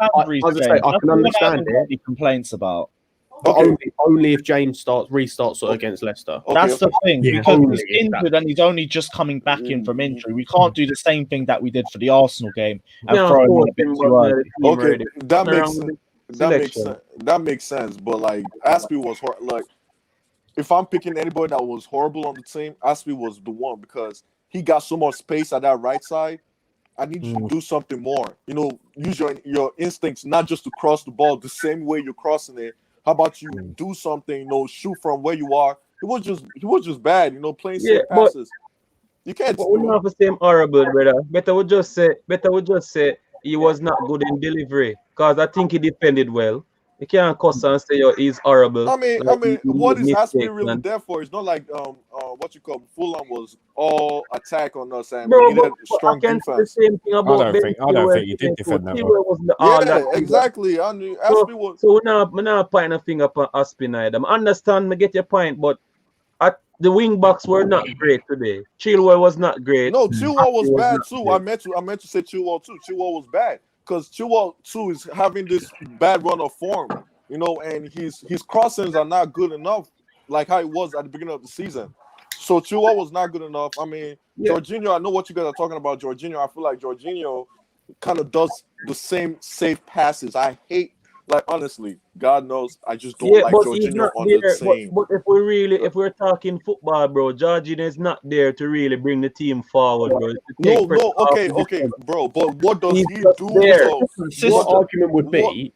I can understand it. Any complaints about. But only if James restarts against Leicester. That's the thing, because he's injured and he's only just coming back in from injury. We can't do the same thing that we did for the Arsenal game and throw him a bit too early. Okay, that makes sense. But like Aspie was like, if I'm picking anybody that was horrible on the team, Aspie was the one because he got so much space at that right side. I need you to do something more. Use your instincts, not just to cross the ball the same way you're crossing it. How about you do something, shoot from where you are? He was just bad, playing safe passes. You can't. But we're not the same horrible, brother. Better would just say he was not good in delivery, because I think he defended well. You can't cuss and say he's horrible. I mean, what is Aspie really there for? It's not like what you call Fulham was all attack on us and we needed strong defense. The same thing about I don't think he did defend that well. Yeah, exactly. I mean, Aspie was. So we're not pointing a finger upon Aspie neither. I understand, I get your point, but the wing backs were not great today. Chilwell was not great. No, Chilwell was bad too. I meant to say Chilwell too. Chilwell was bad because Chilwell too is having this bad run of form. you know, and his crossings are not good enough, like how it was at the beginning of the season. So Chua was not good enough. I mean, Jorginho, I know what you guys are talking about. Jorginho, I feel like Jorginho kind of does the same safe passes. I hate, like, honestly, God knows, I just don't like but he's Jorginho not on there. the team. But if we're talking football, bro, Jorginho is not there to really bring the team forward, bro. No, okay, bro. But what does he do? There. Though? My argument would be.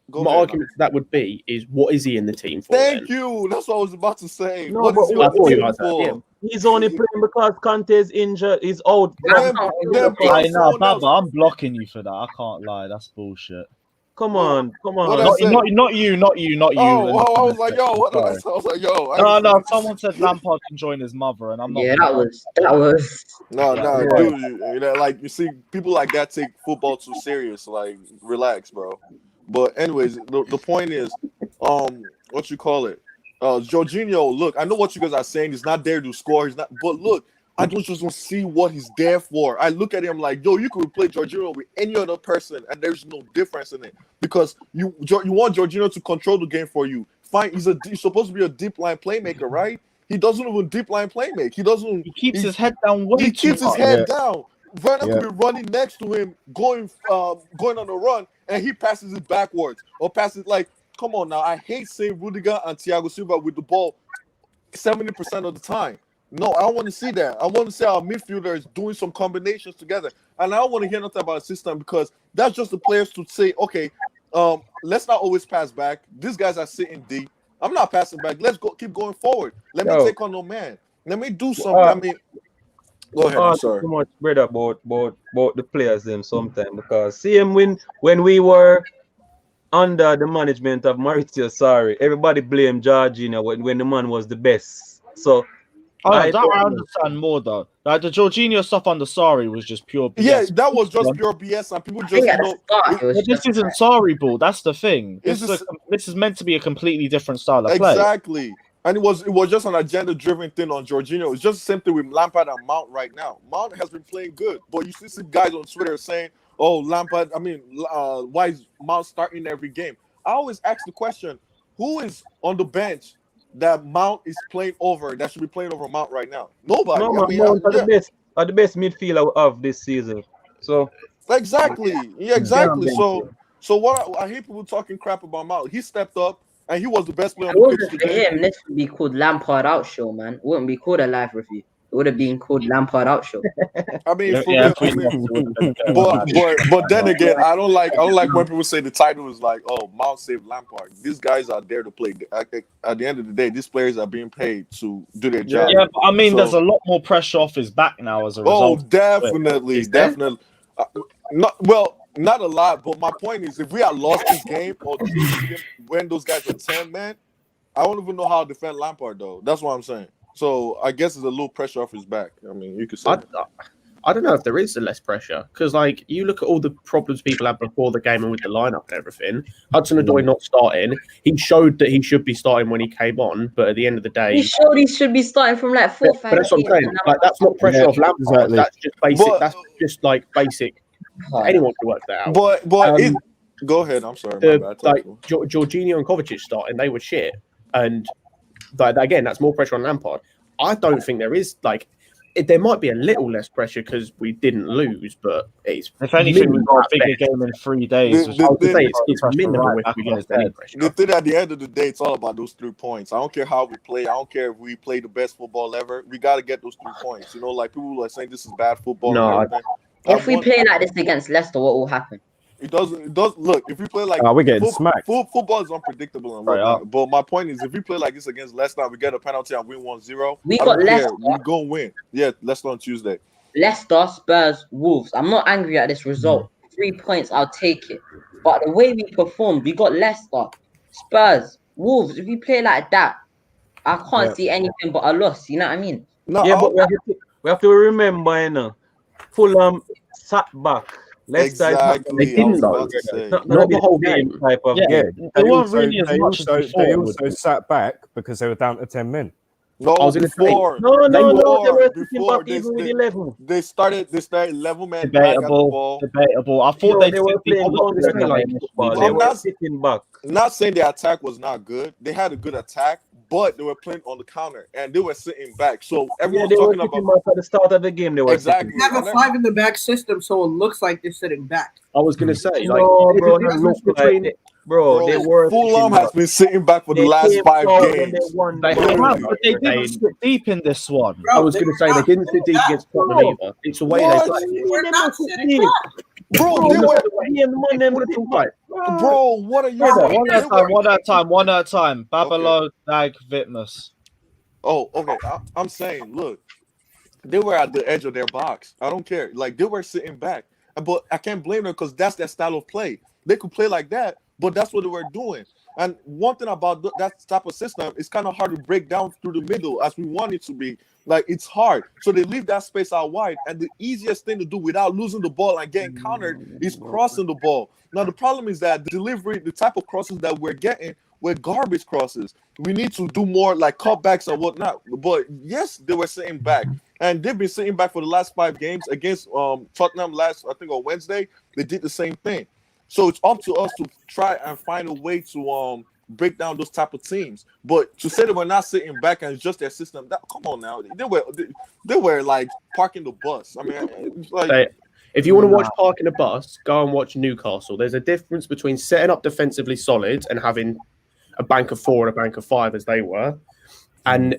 Go My ahead, argument to that would be is what is he in the team for? Thank you. That's what I was about to say. No, What is he I on thought the you team guys had, for? Yeah, he's only playing because Conte's injured. He's out. Then play I know, someone else. Baba, I'm blocking you for that. I can't lie. That's bullshit. Come on. What I Not, say? not you. Oh, I was like, yo, what did I say? I was like, yo. No. Someone said Lampard can join his mother, and I'm not. Yeah, that was. No, Yeah. dude. You know, like, you see, people like that take football too serious. Like, relax, bro. But anyways, the point is, what you call it? Jorginho. Look, I know what you guys are saying. He's not there to score. He's not. But look, I just want to see what he's there for. I look at him like, yo, you could play Jorginho with any other person, and there's no difference in it because you want Jorginho to control the game for you. Fine, he's supposed to be a deep line playmaker, right? He doesn't even deep line playmake. He keeps his head down. He keeps his head down. Werner could be running next to him, going on a run, and he passes it backwards or passes like. Come on now, I hate seeing Rudiger and Thiago Silva with the ball 70% of the time. No, I don't want to see that. I want to see our midfielders doing some combinations together. And I don't want to hear nothing about a system because that's just the players to say, okay, let's not always pass back. These guys are sitting deep. I'm not passing back. Let's keep going forward. Let me take on no man. Let me do something. I mean, go ahead. I'm sorry. Too much bread about the players them sometimes because see him when we were under the management of Maurizio Sarri, everybody blamed Jorginho when the man was the best. So I understand more though. Like the Jorginho stuff under Sarri was just pure BS. Yeah, that was just pure BS, and people just this isn't Sarri ball. That's the thing. This is meant to be a completely different style of play. Exactly. And it was just an agenda-driven thing on Jorginho. It's just the same thing with Lampard and Mount right now. Mount has been playing good, but you see some guys on Twitter saying, "Oh, Lampard. Why is Mount starting every game?" I always ask the question: who is on the bench that Mount is playing over? That should be playing over Mount right now? Nobody. No, Mount are the best midfielder of this season. So exactly. So what I hate people talking crap about Mount. He stepped up. And he was the best player on the pitch today. For him, this would be called Lampard Out Show, man. It wouldn't be called a live review. It would have been called Lampard Out Show. I mean, but then again, I don't like when people say the title is like, "Oh, Mount saved Lampard." These guys are there to play. At the end of the day, these players are being paid to do their job. Yeah, but I mean, there's a lot more pressure off his back now as a result. Oh, definitely. Not a lot, but my point is, if we had lost this game or when those guys were 10 man, I don't even know how to defend Lampard though. That's what I'm saying. So I guess there's a little pressure off his back. I mean, you could say. I don't know if there is less pressure because, like, you look at all the problems people had before the game and with the lineup and everything. Hudson-Odoi not starting. He showed that he should be starting when he came on, but at the end of the day, he showed he should be starting from like 4 or 5. But that's what I'm saying. Like, that's not pressure off Lampard. Exactly. That's just basic. That's just like basic. Anyone can work that out. But go ahead. I'm sorry. Like Jorginho and Kovacic starting, they were shit, and again, that's more pressure on Lampard. I don't think there is there might be a little less pressure because we didn't lose, but it's if anything, we've got a bigger game in 3 days. It's minimal if we get any pressure. The thing at the end of the day, it's all about those 3 points. I don't care how we play. I don't care if we play the best football ever. We got to get those 3 points. You know, like people are saying this is bad football. No, if we play like this against Leicester, what will happen? It doesn't look. If we play like we're getting smacked. Football is unpredictable and whatnot. But my point is, if we play like this against Leicester, we get a penalty and win 1-0. We got Leicester. We're gonna win. Yeah, Leicester on Tuesday. Leicester, Spurs, Wolves. I'm not angry at this result. 3 points, I'll take it. But the way we performed, we got Leicester, Spurs, Wolves. If we play like that, I can't see anything but a loss. You know what I mean? No, yeah, but we have to remember, you know, Fulham sat back. Exactly. They didn't though. Not the whole game. They weren't really as much as before. They also sat back because they were down to 10 men. No, I was gonna say, before. No, they were sitting Before back even with 11. they started 11 men back at the ball. Debatable. I thought They were playing ground football. They were sitting back. Not saying their attack was not good. They had a good attack, but they were playing on the counter and they were sitting back. So everyone's talking about at the start of the game. They were exactly. They have a 5 in the back system, so it looks like they're sitting back. I was gonna say, like, no, bro, they were. Fulham has been sitting back for the last 5 games. But they didn't sit deep in this one. I was going to say they didn't sit deep against Tottenham either. It's the way they play. We're not sitting back. Bro, what are you? One at a time. Babalo, Dag, Vitmus. Oh, okay. I'm saying, look, they were at the edge of their box. I don't care. Like, they were sitting back. But I can't blame them because that's their style of play. They could play like that, but that's what they were doing. And one thing about that type of system, it's kind of hard to break down through the middle as we want it to be. Like, it's hard. So they leave that space out wide. And the easiest thing to do without losing the ball and getting countered is crossing the ball. Now, the problem is that the delivery, the type of crosses that we're getting, were garbage crosses. We need to do more like cutbacks and whatnot. But yes, they were sitting back. And they've been sitting back for the last 5 games against Tottenham on Wednesday. They did the same thing. So it's up to us to try and find a way to break down those type of teams. But to say that we're not sitting back and it's just their system, come on now. They were like parking the bus. I mean, it's like, if you want to watch parking the bus, go and watch Newcastle. There's a difference between setting up defensively solid and having a bank of 4 and a bank of 5 as they were, and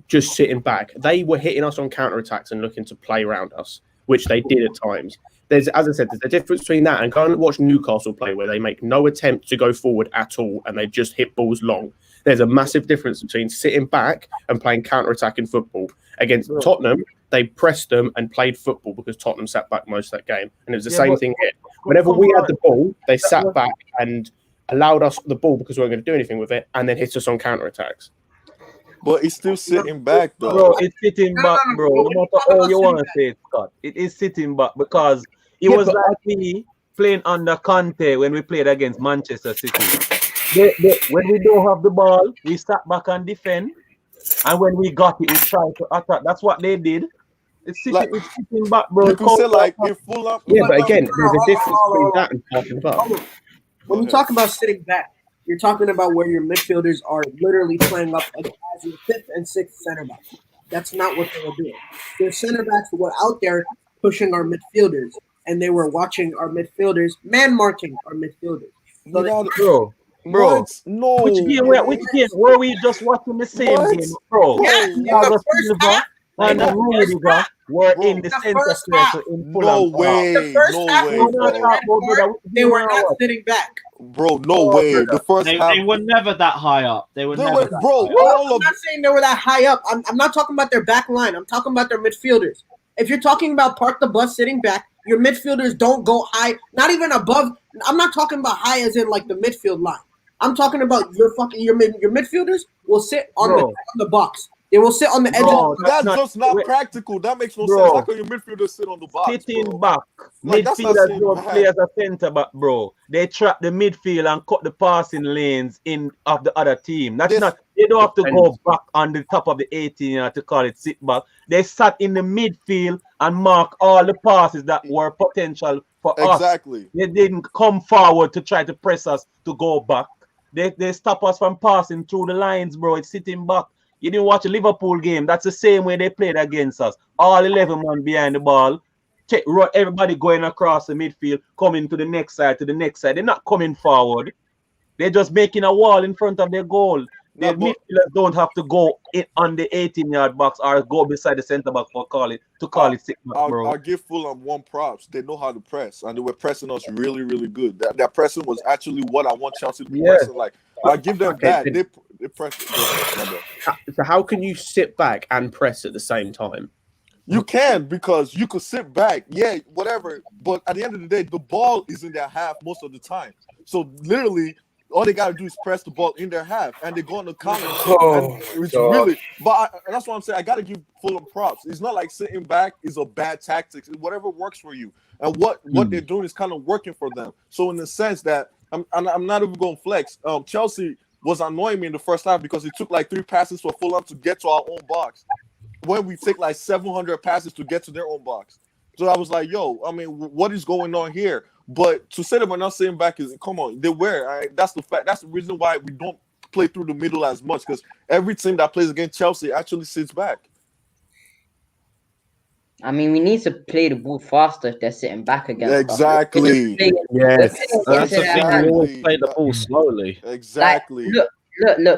just sitting back. They were hitting us on counter-attacks and looking to play around us, which they did at times. As I said, there's a difference between that and go and watch Newcastle play where they make no attempt to go forward at all and they just hit balls long. There's a massive difference between sitting back and playing counter-attacking football. Against Tottenham, they pressed them and played football because Tottenham sat back most of that game. And it was the same thing here. Whenever we had the ball, they sat back and allowed us the ball because we weren't going to do anything with it and then hit us on counter-attacks. But it's still sitting back, though. Bro, it's sitting back, bro. No matter how you want to say it, Scott. It is sitting back because it was like me playing under Conte when we played against Manchester City. When we don't have the ball, we sat back and defend. And when we got it, we tried to attack. That's what they did. It's sitting back, bro. You could say, like, in Fulham. Yeah, but again, there's a difference between that and parking the bus. When you talk about sitting back, you're talking about where your midfielders are literally playing up as your 5th and 6th center backs. That's not what they were doing. Their center backs were out there pushing our midfielders, and they were watching our midfielders, man-marking our midfielders. So Bro, no. Which game? Were we just watching the same game, bro? Yeah, in the first half, and Rudiger were in the center circle in Fulham. No way. The first half, they were not sitting back. Bro, no way. The first half, they were never that high up. They were never. Bro, I'm not saying they were that high up. I'm not talking about their back line. I'm talking about their midfielders. If you're talking about park the bus sitting back, your midfielders don't go high, not even above. I'm not talking about high as in like the midfield line. I'm talking about your midfielders will sit on the box. They will sit on the edge. That's just not practical. That makes no sense. How can your midfielders sit on the box? Sitting back. Midfielders don't play as a centre back, bro. They trap the midfield and cut the passing lanes in of the other team. That's not. They don't have to go back on the top of the 18 to call it sit back. They sat in the midfield and mark all the passes that were potential for us. Exactly. They didn't come forward to try to press us to go back. They stop us from passing through the lines, bro. It's sitting back. You didn't watch a Liverpool game. That's the same way they played against us. All 11 men behind the ball. Everybody going across the midfield, coming to the next side, They're not coming forward. They're just making a wall in front of their goal. The midfielders don't have to go on the 18-yard box or go beside the centre back to call it six, bro. I'll give Fulham one props. They know how to press, and they were pressing us really, really good. That pressing was actually what I want Chelsea to be pressing like. I give them that. They press. So how can you sit back and press at the same time? You can, because you could sit back, whatever. But at the end of the day, the ball is in their half most of the time. So literally, all they gotta do is press the ball in their half, and they go on the counter. That's what I'm saying. I gotta give Fulham props. It's not like sitting back is a bad tactic. It's whatever works for you, and what they're doing is kind of working for them. So in the sense that I'm not even going to flex. Chelsea, was annoying me in the first half because it took like 3 passes for Fulham to get to our own box, when we take like 700 passes to get to their own box. So I was like, yo, I mean, what is going on here? But to say that we're not sitting back is, come on, they were. Right? That's the fact. That's the reason why we don't play through the middle as much, because every team that plays against Chelsea actually sits back. I mean, we need to play the ball faster if they're sitting back against Exactly. Yes. That's the thing. We always Exactly. play the ball slowly. Exactly. Look,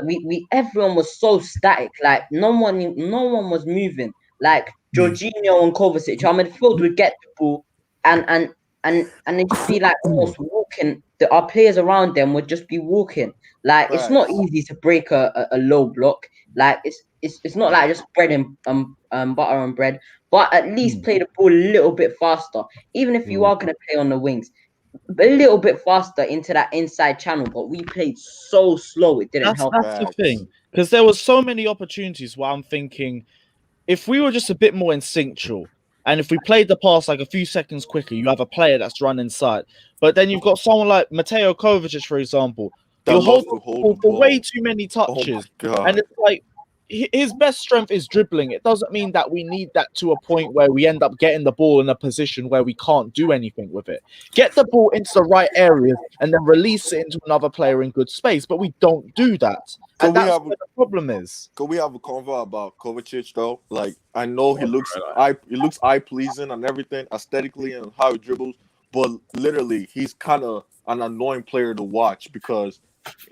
we everyone was so static. Like no one was moving. Like Jorginho and Kovacic, our midfield would get the ball and it'd just be like almost walking. Our players around them would just be walking. Like it's not Facts. easy to break a low block. Like it's not like just bread and butter and bread, but at least play the ball a little bit faster. Even if you are gonna play on the wings, a little bit faster into that inside channel, but we played so slow it didn't help. That's the thing, because there was so many opportunities where I'm thinking, if we were just a bit more instinctual, and if we played the pass like a few seconds quicker, you have a player that's run inside. But then you've got someone like Mateo Kovacic, for example, That who loves holds to the hold ball the for way ball. too many Oh my touches, God. and it's like his best strength is dribbling. It doesn't mean that we need that to a point where we end up getting the ball in a position where we can't do anything with it. Get the ball into the right areas and then release it into another player in good space, but we don't do that. And that's where the problem is. Could we have a convo about Kovacic though? Like, I know he looks eye pleasing and everything aesthetically and how he dribbles, but literally he's kind of an annoying player to watch because,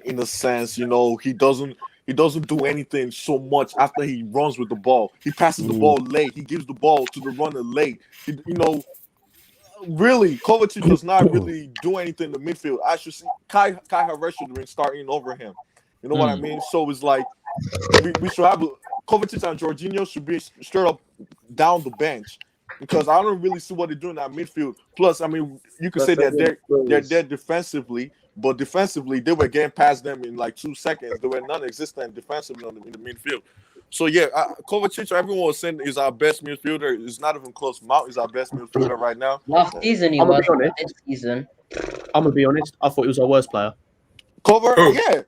in a sense, you know, he doesn't do anything so much after he runs with the ball. He passes the ball late. He gives the ball to the runner late. Really, Kovacic does not really do anything in the midfield. I should see Kai Havertz should be starting over him. You know what I mean? So it's like we should have Kovacic and Jorginho should be straight up down the bench, because I don't really see what they do in that midfield. Plus, I mean, you could say that they're dead defensively, but defensively they were getting past them in like 2 seconds. They were non-existent defensively in the midfield. So yeah, Kovacic, everyone was saying, is our best midfielder. It's not even close. Mount is our best midfielder right now. Last season he I'm gonna was. be honest. This season, I'm gonna be honest. I thought he was our worst player. Yeah.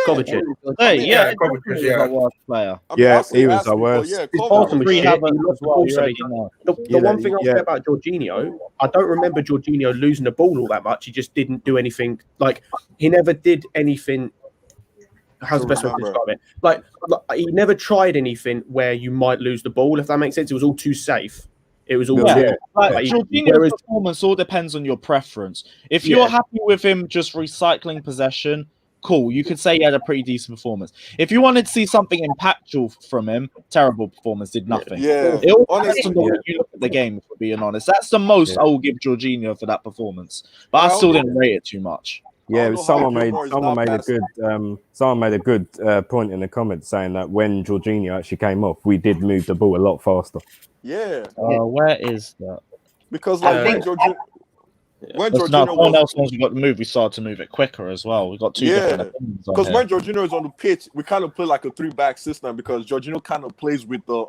Kovacic. Hey, yeah, Kovacic, he's yeah. our worst player. I mean, Yeah, I'll say he was our Ashley, but worst. yeah, His Kovacic. passing was Three shit. Havertz He lost as the well, ball you so already many know. The one thing I'll say about Jorginho, I don't remember Jorginho losing the ball all that much. He just didn't do anything. Like, he never did anything. How's the best way to describe it? Like, he never tried anything where you might lose the ball, if that makes sense. It was all too safe. It was all Yeah, too, like like, Jorginho's whereas- performance all depends on your preference. If you're happy with him just recycling possession, cool. You could say he had a pretty decent performance. If you wanted to see something impactful from him, terrible performance, did nothing. Yeah, It all honestly, depends on the way you look at the game, if we're being honest. That's the most I will give Jorginho for that performance. But I still didn't rate it too much. Yeah, someone made a good point in the comments saying that when Jorginho actually came off, we did move the ball a lot faster. Yeah. Where is that? Because like when Jorginho else once we got the move, we started to move it quicker as well. We got two different opinions on because here. when Jorginho is on the pitch, we kind of play like a 3-back system, because Jorginho kind of plays with the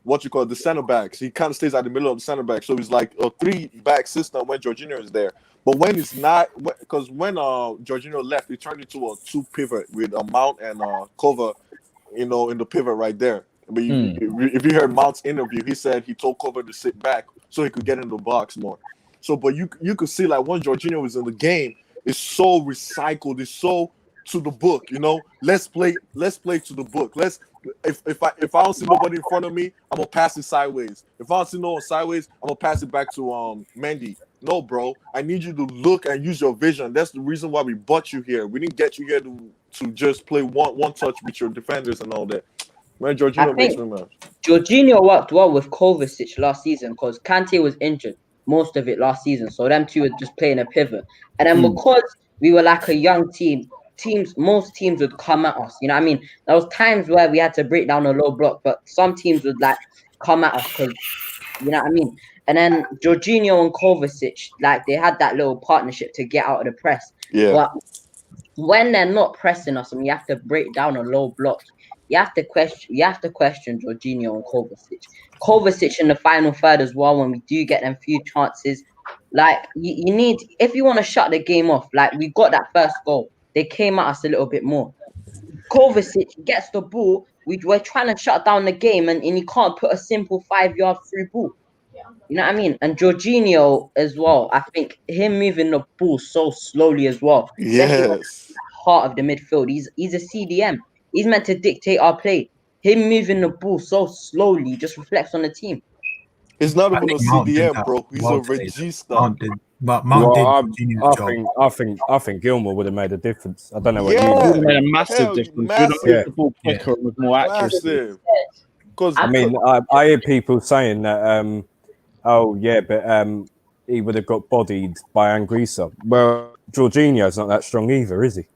the center backs. He kind of stays at the middle of the center back, so it's like a 3-back system when Jorginho is there. But when it's not, because when Jorginho left, it turned into a 2 pivot with a Mount and Kova, in the pivot right there. But if you heard Mount's interview, he said he told Kova to sit back so he could get in the box more. So, but you could see like when Jorginho is in the game, it's so recycled, it's so to the book. Let's play to the book. If I don't see nobody in front of me, I'm gonna pass it sideways. If I don't see no one sideways, I'm gonna pass it back to Mendy. No, bro, I need you to look and use your vision. That's the reason why we brought you here. We didn't get you here to just play one touch with your defenders and all that. Man, Jorginho makes me mad. Jorginho worked well with Kovacic last season because Kante was injured most of it last season, so them two were just playing a pivot. And then because we were like a young team, most teams would come at us. You know what I mean? There was times where we had to break down a low block, but some teams would like come at us because, you know what I mean? And then Jorginho and Kovacic, like they had that little partnership to get out of the press. Yeah. But when they're not pressing us and we have to break down a low block, you have to question Jorginho and Kovacic. Kovacic in the final third as well, when we do get them few chances. Like you need, if you want to shut the game off, like we got that first goal. they came at us a little bit more. Kovacic gets the ball. We're trying to shut down the game, and he can't put a simple 5-yard through ball. You know what I mean? And Jorginho as well. I think him moving the ball so slowly as well. Especially Yes. heart of the midfield. He's a CDM. He's meant to dictate our play. Him moving the ball so slowly just reflects on the team. He's not I even a think Mount did CDM, that bro. He's well a today. regista. Mount did, but Mount did Jorginho's job. I think Gilmore would have made a difference. I don't know what It you. would have Yeah, made a massive hell, difference. You'd massive, have moved the ball quicker and with more accuracy. massive. Because I mean, I hear people saying that. Oh yeah, but he would have got bodied by Anguissa. Well, Jorginho's not that strong either, is he?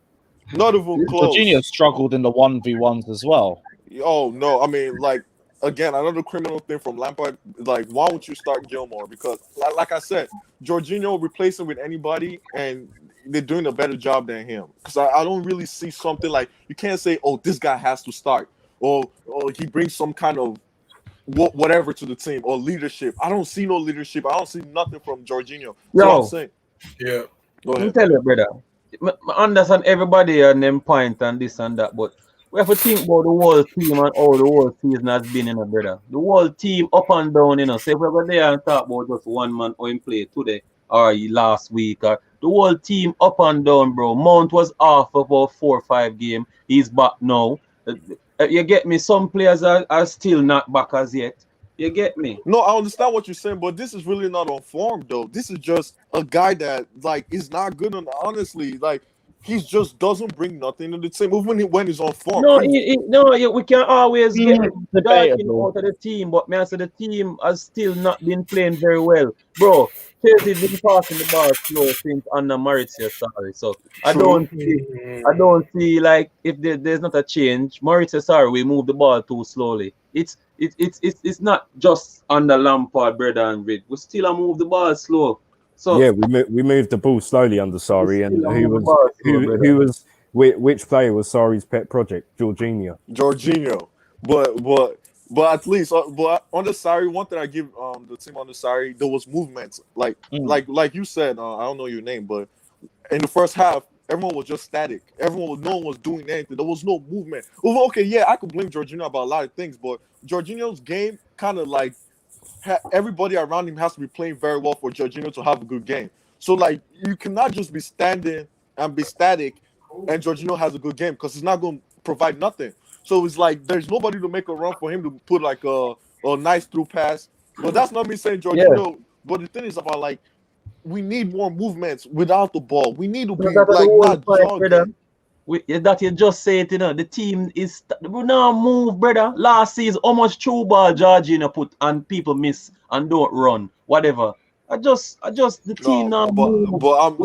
not even close. Jorginho struggled in the 1v1s as well. Oh no, I mean, like again, another criminal thing from Lampard. Like, why would you start Gilmore? Because, like I said, Jorginho replace him with anybody, and they're doing a better job than him. Because I don't really see something like you can't say, oh, this guy has to start, or he brings some kind of whatever to the team or leadership. I don't see no leadership. I don't see nothing from Jorginho. That's what I'm saying. Yeah. Go Let me ahead. tell you, brother. I understand everybody and them point and this and that, but we have to think about the whole team and how the whole season has been, brother. The whole team up and down, Say if we go there and talk about just one man how he played today or last week, or the whole team up and down, bro. Mount was off about 4 or 5 games. He's back now. You get me? Some players are still not back as yet. You get me? No, I understand what you're saying, but this is really not on form, though. This is just a guy that, like, is not good. And honestly, like, he just doesn't bring nothing to the team, even when he's on form. No, we can always get debatable. out of the team, but man, so the team has still not been playing very well, bro. Chelsea's been passing the ball slow since under Maurizio Sarri, so I don't see like if there's not a change. Maurizio Sarri will move the ball too slowly. It's not just under Lampard, brother and Reed. We still move the ball slow. So yeah, we moved the ball slowly under Sarri, and which player was Sarri's pet project? Jorginho. But at least, but on the Sarri, one thing I give the team on the Sarri, there was movement. Like you said, I don't know your name, but in the first half, everyone was just static. No one was doing anything. There was no movement. Well, okay, yeah, I could blame Jorginho about a lot of things, but Jorginho's game kind of like everybody around him has to be playing very well for Jorginho to have a good game. So like you cannot just be standing and be static, and Jorginho has a good game because he's not going to provide nothing. So it's like there's nobody to make a run for him to put like a nice through pass. But that's not me saying Jorginho. Yeah. But the thing is about like we need more movements without the ball. We need to be like not jogging. That you just say it, the team is we now move, brother. Last season, how much true ball Jorginho put and people miss and don't run, whatever. I just the team now move. But I'm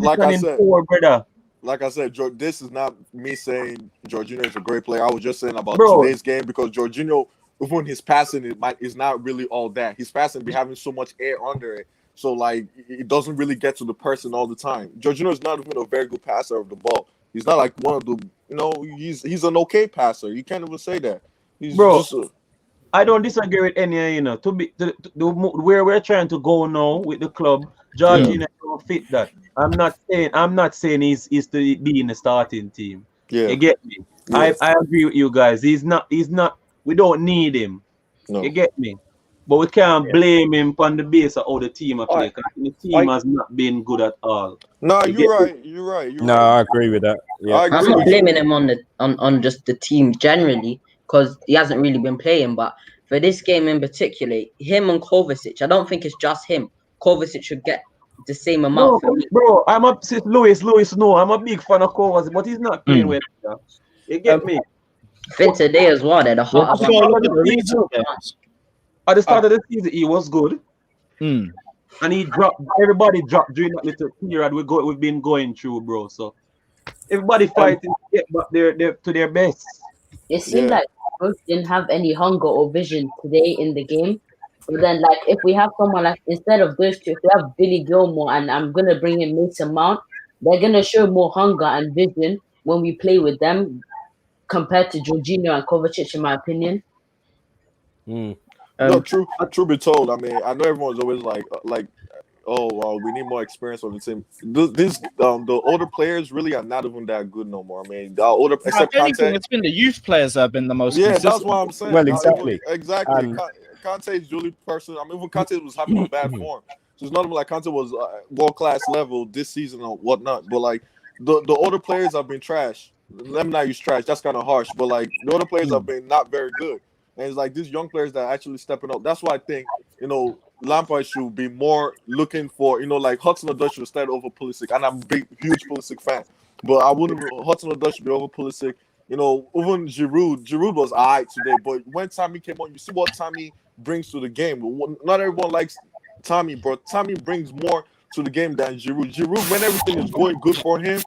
like I said, brother. Like I said, this is not me saying Jorginho is a great player. I was just saying about today's game because Jorginho, when his passing is not really all that. His passing be having so much air under it. So like it doesn't really get to the person all the time. Jorginho is not even a very good passer of the ball. He's not like one of the, he's an okay passer. You can't even say that. He's I don't disagree with any, where we're trying to go now with the club, Jorginho don't fit that. I'm not saying he's to be in the starting team. Yeah. You get me? Yes. I agree with you guys. He's not we don't need him. No. You get me? But we can't blame him on the base of how the team are playing. The team has not been good at all. No, you're right. No, I agree with that. Yeah. I'm not blaming him on just the team generally because he hasn't really been playing. But for this game in particular, him and Kovacic, I don't think it's just him. Kovacic should get the same amount. No, bro, I'm a big fan of Kovacic, but he's not playing with him. You get me? I think today as well, they're the heart of at the start of the season, he was good. And everybody dropped during that little period we've been going through, bro. So everybody fighting to get back to their best. It seemed like both didn't have any hunger or vision today in the game. But then, like, if we have someone like, instead of those two, if we have Billy Gilmore and I'm going to bring in Mason Mount, they're going to show more hunger and vision when we play with them compared to Jorginho and Kovacic, in my opinion. No, true be told. I mean, I know everyone's always like we need more experience on the team. The older players really are not even that good no more. I mean, the older except If anything, Kante. it's been the youth players that have been the most Yeah, consistent. that's what I'm saying. Well, exactly. Exactly. Kante is really person. I mean, even Kante was having a bad form, so it's not even like Kante was world class level this season or whatnot. But like the older players have been trash. Let me not use trash. That's kind of harsh. But like the older players have been not very good, and it's like these young players that are actually stepping up. That's why I think Lampard should be more looking for like Hudson-Odoi should start over Pulisic, and I'm a huge Pulisic fan. But I wouldn't. Hudson-Odoi should be over Pulisic. Even Giroud was alright today, but when Tommy came on, you see what Tommy brings to the game. Not everyone likes Tommy, but Tommy brings more to the game than Giroud. Giroud, when everything is going good for him,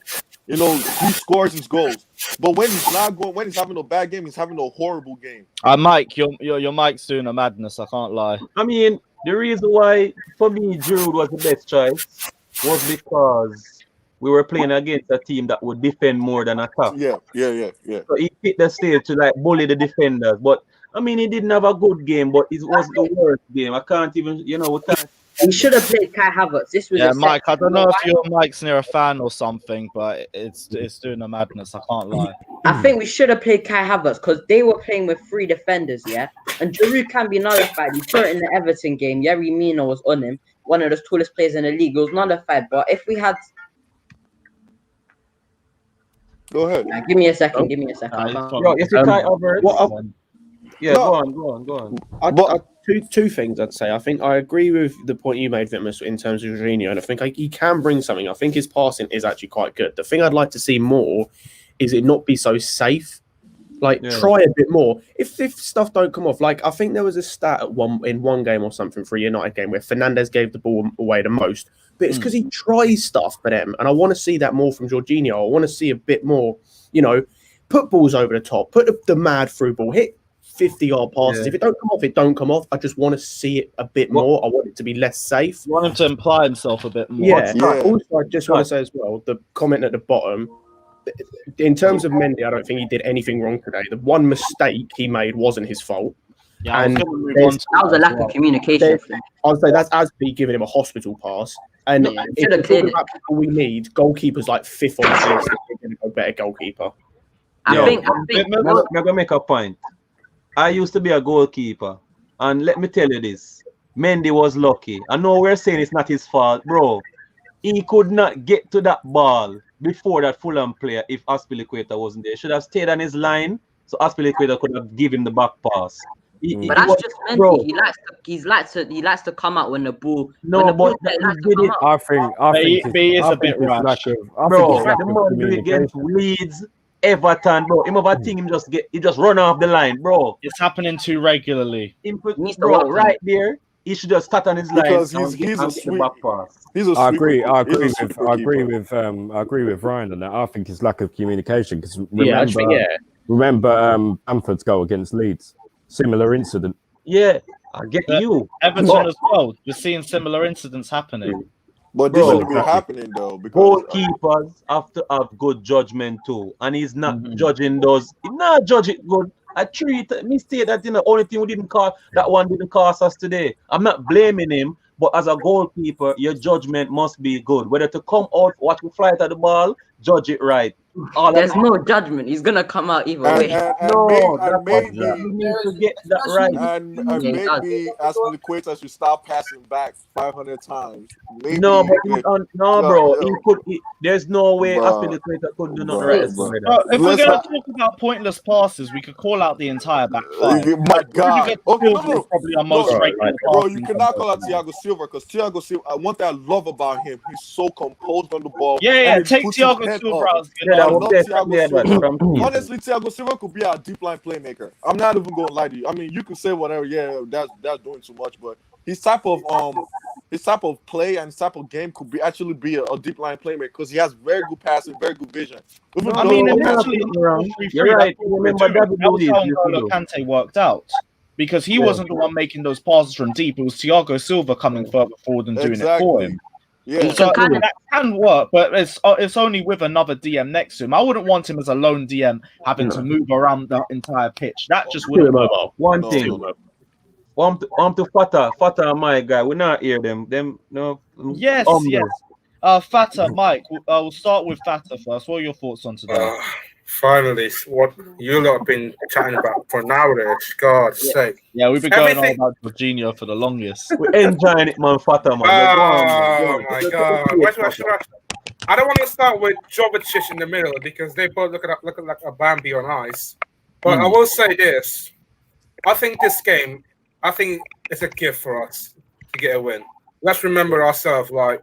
he scores his goals. But when he's not going, when he's having a bad game, he's having a horrible game. Mike, your mic's doing a madness. I can't lie. I mean, the reason why for me Giroud was the best choice was because we were playing against a team that would defend more than attack. Yeah. So he hit the stage to like bully the defenders. But I mean, he didn't have a good game, but it was the worst game. I can't even, we can't. He should have played Kai Havertz. This was Mike. I don't know if your mic's near a fan or something, but it's doing a madness. I can't lie. I think we should have played Kai Havertz because they were playing with 3 defenders, and Giroud can be nullified. You saw it in the Everton game. Yerry Mina was on him, one of the tallest players in the league. It was nullified. But if we had Go ahead. Give me a second. Yo, if you Kai Havertz, go on. Two things I'd say. I think I agree with the point you made, Vitmus, in terms of Jorginho, and I think he can bring something. I think his passing is actually quite good. The thing I'd like to see more is it not be so safe. Try a bit more. If stuff don't come off, I think there was a stat in one game or something for a United game where Fernandes gave the ball away the most, but it's because he tries stuff for them, and I want to see that more from Jorginho. I want to see a bit more, put balls over the top, put the mad through ball, hit 50-yard passes. If it don't come off, it don't come off. I just want to see it a bit more. I want it to be less safe. You want him to imply himself a bit more. Yeah. Also, I just want to say as well, the comment at the bottom, in terms of Mendy, I don't think he did anything wrong today. The one mistake he made wasn't his fault. Yeah, and that was a lack of communication. I'd say that's Aspi giving him a hospital pass. And if we're talking about people we need, goalkeepers like 5th on the list. They're going to go better goalkeeper. I think. I'm gonna make a point. I used to be a goalkeeper, and let me tell you this: Mendy was lucky. I know we're saying it's not his fault, bro. He could not get to that ball before that Fulham player if Aspilicueta wasn't there. He should have stayed on his line, so Aspilicueta could have given him the back pass. But that's just Mendy. He likes to come out when the ball. No, but I think he is a bit rash. Bro, the man do it against Leeds, Everton, bro. Him of a thing, he just run off the line, bro. It's happening too regularly. Bro, right there, he should just start on his line. Because he's a sweet back pass. I agree with Ryan on that. I think it's lack of communication because remember Bamford's goal against Leeds, similar incident. Yeah, I get you. Everton as well. You're seeing similar incidents happening. But this shouldn't be happening though. Because goalkeepers have to have good judgment too, and he's not judging those. He's not judging good. I treat mistake that the only thing we didn't call that one didn't cost us today. I'm not blaming him, but as a goalkeeper, your judgment must be good. Whether to come out, watch him fly at the ball, judge it right. There's no judgment. He's gonna come out either way. Maybe you need to get that right. And maybe Aspilicueta should stop passing back 500 times. Maybe bro. There's no way Aspilicueta could do nothing right. If we're gonna talk about pointless passes, we could call out the entire back five. My God, probably our most rated. Bro, you cannot call out Thiago Silva because Thiago Silva. One thing I love about him, he's so composed on the ball. Yeah. Take Thiago Silva. Honestly, Thiago Silva could be our deep line playmaker. I'm not even going to lie to you. I mean, you can say whatever. Yeah, that's doing too much, but his type of play and his type of game could actually be a deep line playmaker because he has very good passing, very good vision. I mean, eventually, you're right. Remember that Kante worked out because he wasn't the one making those passes from deep. It was Thiago Silva coming further forward and doing it for him. Yeah, so that can work, but it's only with another DM next to him. I wouldn't want him as a lone DM having to move around the entire pitch. That just wouldn't work. One thing. To Fata and my guy. We not hear them. Yes, yes. Fata, Mike, we'll start with Fata first. What are your thoughts on today? Finally, what you lot have been chatting about for an hour. God's sake. Yeah, we've been going on about Jorginho for the longest. We're enjoying it, man, Fata, man. Yeah, go on, man. Oh my God! I don't want to start with Jovicic in the middle because they both look like a Bambi on ice. But I will say this: I think this game, it's a gift for us to get a win. Let's remember ourselves. Like,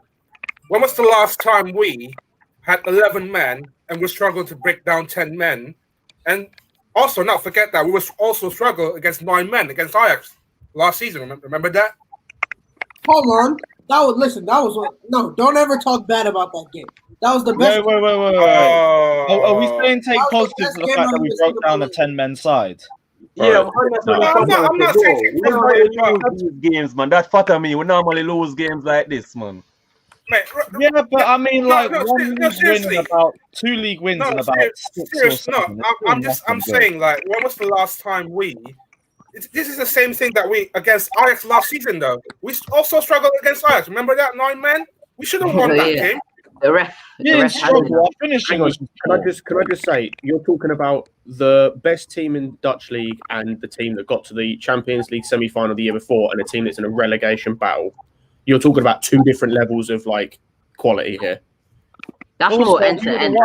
when was the last time we had 11 men and we struggled to break down 10 men? And also, not forget that we was also struggle against 9 men against Ajax last season. Remember that? Hold on. Don't ever talk bad about that game. That was the best. Wait. Are we saying take positive for the fact that we broke down a 10-man side? Yeah, I'm not saying we normally lose these games, man. That's Fata me. We normally lose games like this, man. Yeah, but I mean, like, one league win in about 2 league wins in about 6 or 7. I'm saying, like, when was the last time this is the same thing that we against Ajax last season, though. We also struggled against Ajax. Remember that 9 men? We should have won that game. The ref struggle. Finishing. Can I just say, you're talking about the best team in Dutch league and the team that got to the Champions League semi-final the year before, and a team that's in a relegation battle. You're talking about 2 different levels of like quality here. That's more end-to-end.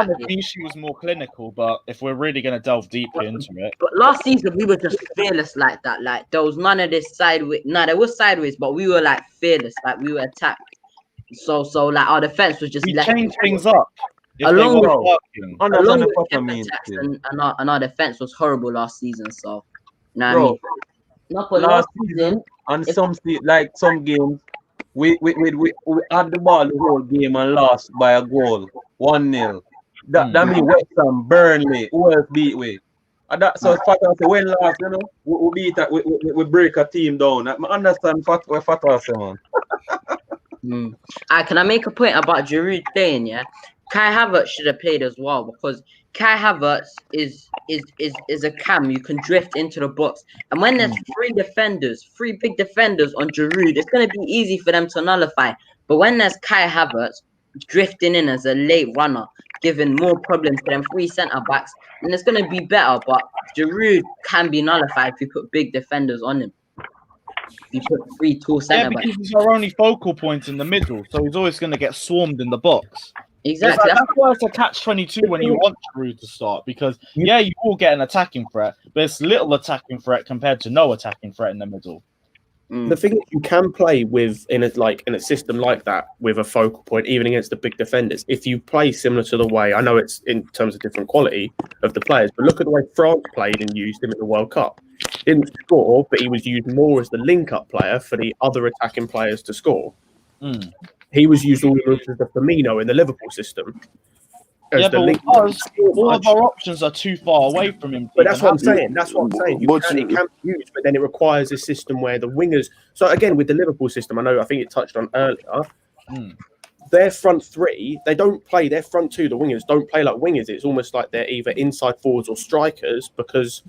She was more clinical, but if we're really going to delve deeply into it. But last season, we were just fearless like that. Like, there was none of this sideways. No, there was sideways, but we were, like, fearless. Like, we were attacked. So like, our defense was just... We changed things up. Along with attacks and our defense was horrible last season, so... Bro, last season, on some games, we had the ball the whole game and lost by a goal, 1-0. That means West Ham, Burnley, who else beat we? So Fata say when last, you know, we beat that, we break a team down. I understand what Fata say, man. Can I make a point about Giroud playing? Yeah, Kai Havertz should have played as well because Kai Havertz is a cam. You can drift into the box, and when there's 3 big defenders on Giroud, it's gonna be easy for them to nullify. But when there's Kai Havertz drifting in as a late runner, giving more problems to them 3 centre backs, then it's gonna be better. But Giroud can be nullified if you put big defenders on him. You put 3 tall centre backs. Because he's our only focal point in the middle, so he's always going to get swarmed in the box. Exactly. That's why it's a catch-22 when you want Giroud to start, because you will get an attacking threat, but it's little attacking threat compared to no attacking threat in the middle. The thing is, you can play in a system like that with a focal point, even against the big defenders. If you play similar to the way, I know it's in terms of different quality of the players, but look at the way France played and used him at the World Cup. Didn't score, but he was used more as the link-up player for the other attacking players to score. He was used almost as the Firmino in the Liverpool system. All of our options are too far away from him. But that's what I'm saying. It can be used, but then it requires a system where the wingers. So again, with the Liverpool system, I think it touched on earlier. Their front 3, they don't play. Their front 2, the wingers, don't play like wingers. It's almost like they're either inside forwards or strikers because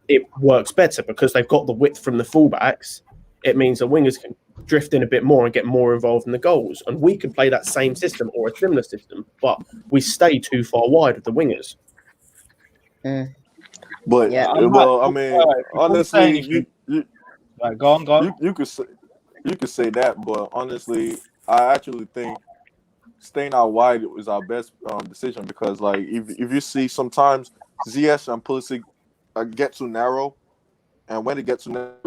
it works better because they've got the width from the fullbacks. It means the wingers can drift in a bit more and get more involved in the goals. And we can play that same system or a similar system, but we stay too far wide of the wingers. But I mean, honestly, go on. You could say that, but honestly, I actually think staying out wide is our best decision because, like, if you see sometimes Ziyech and Pulisic get too narrow. And when it gets to narrow,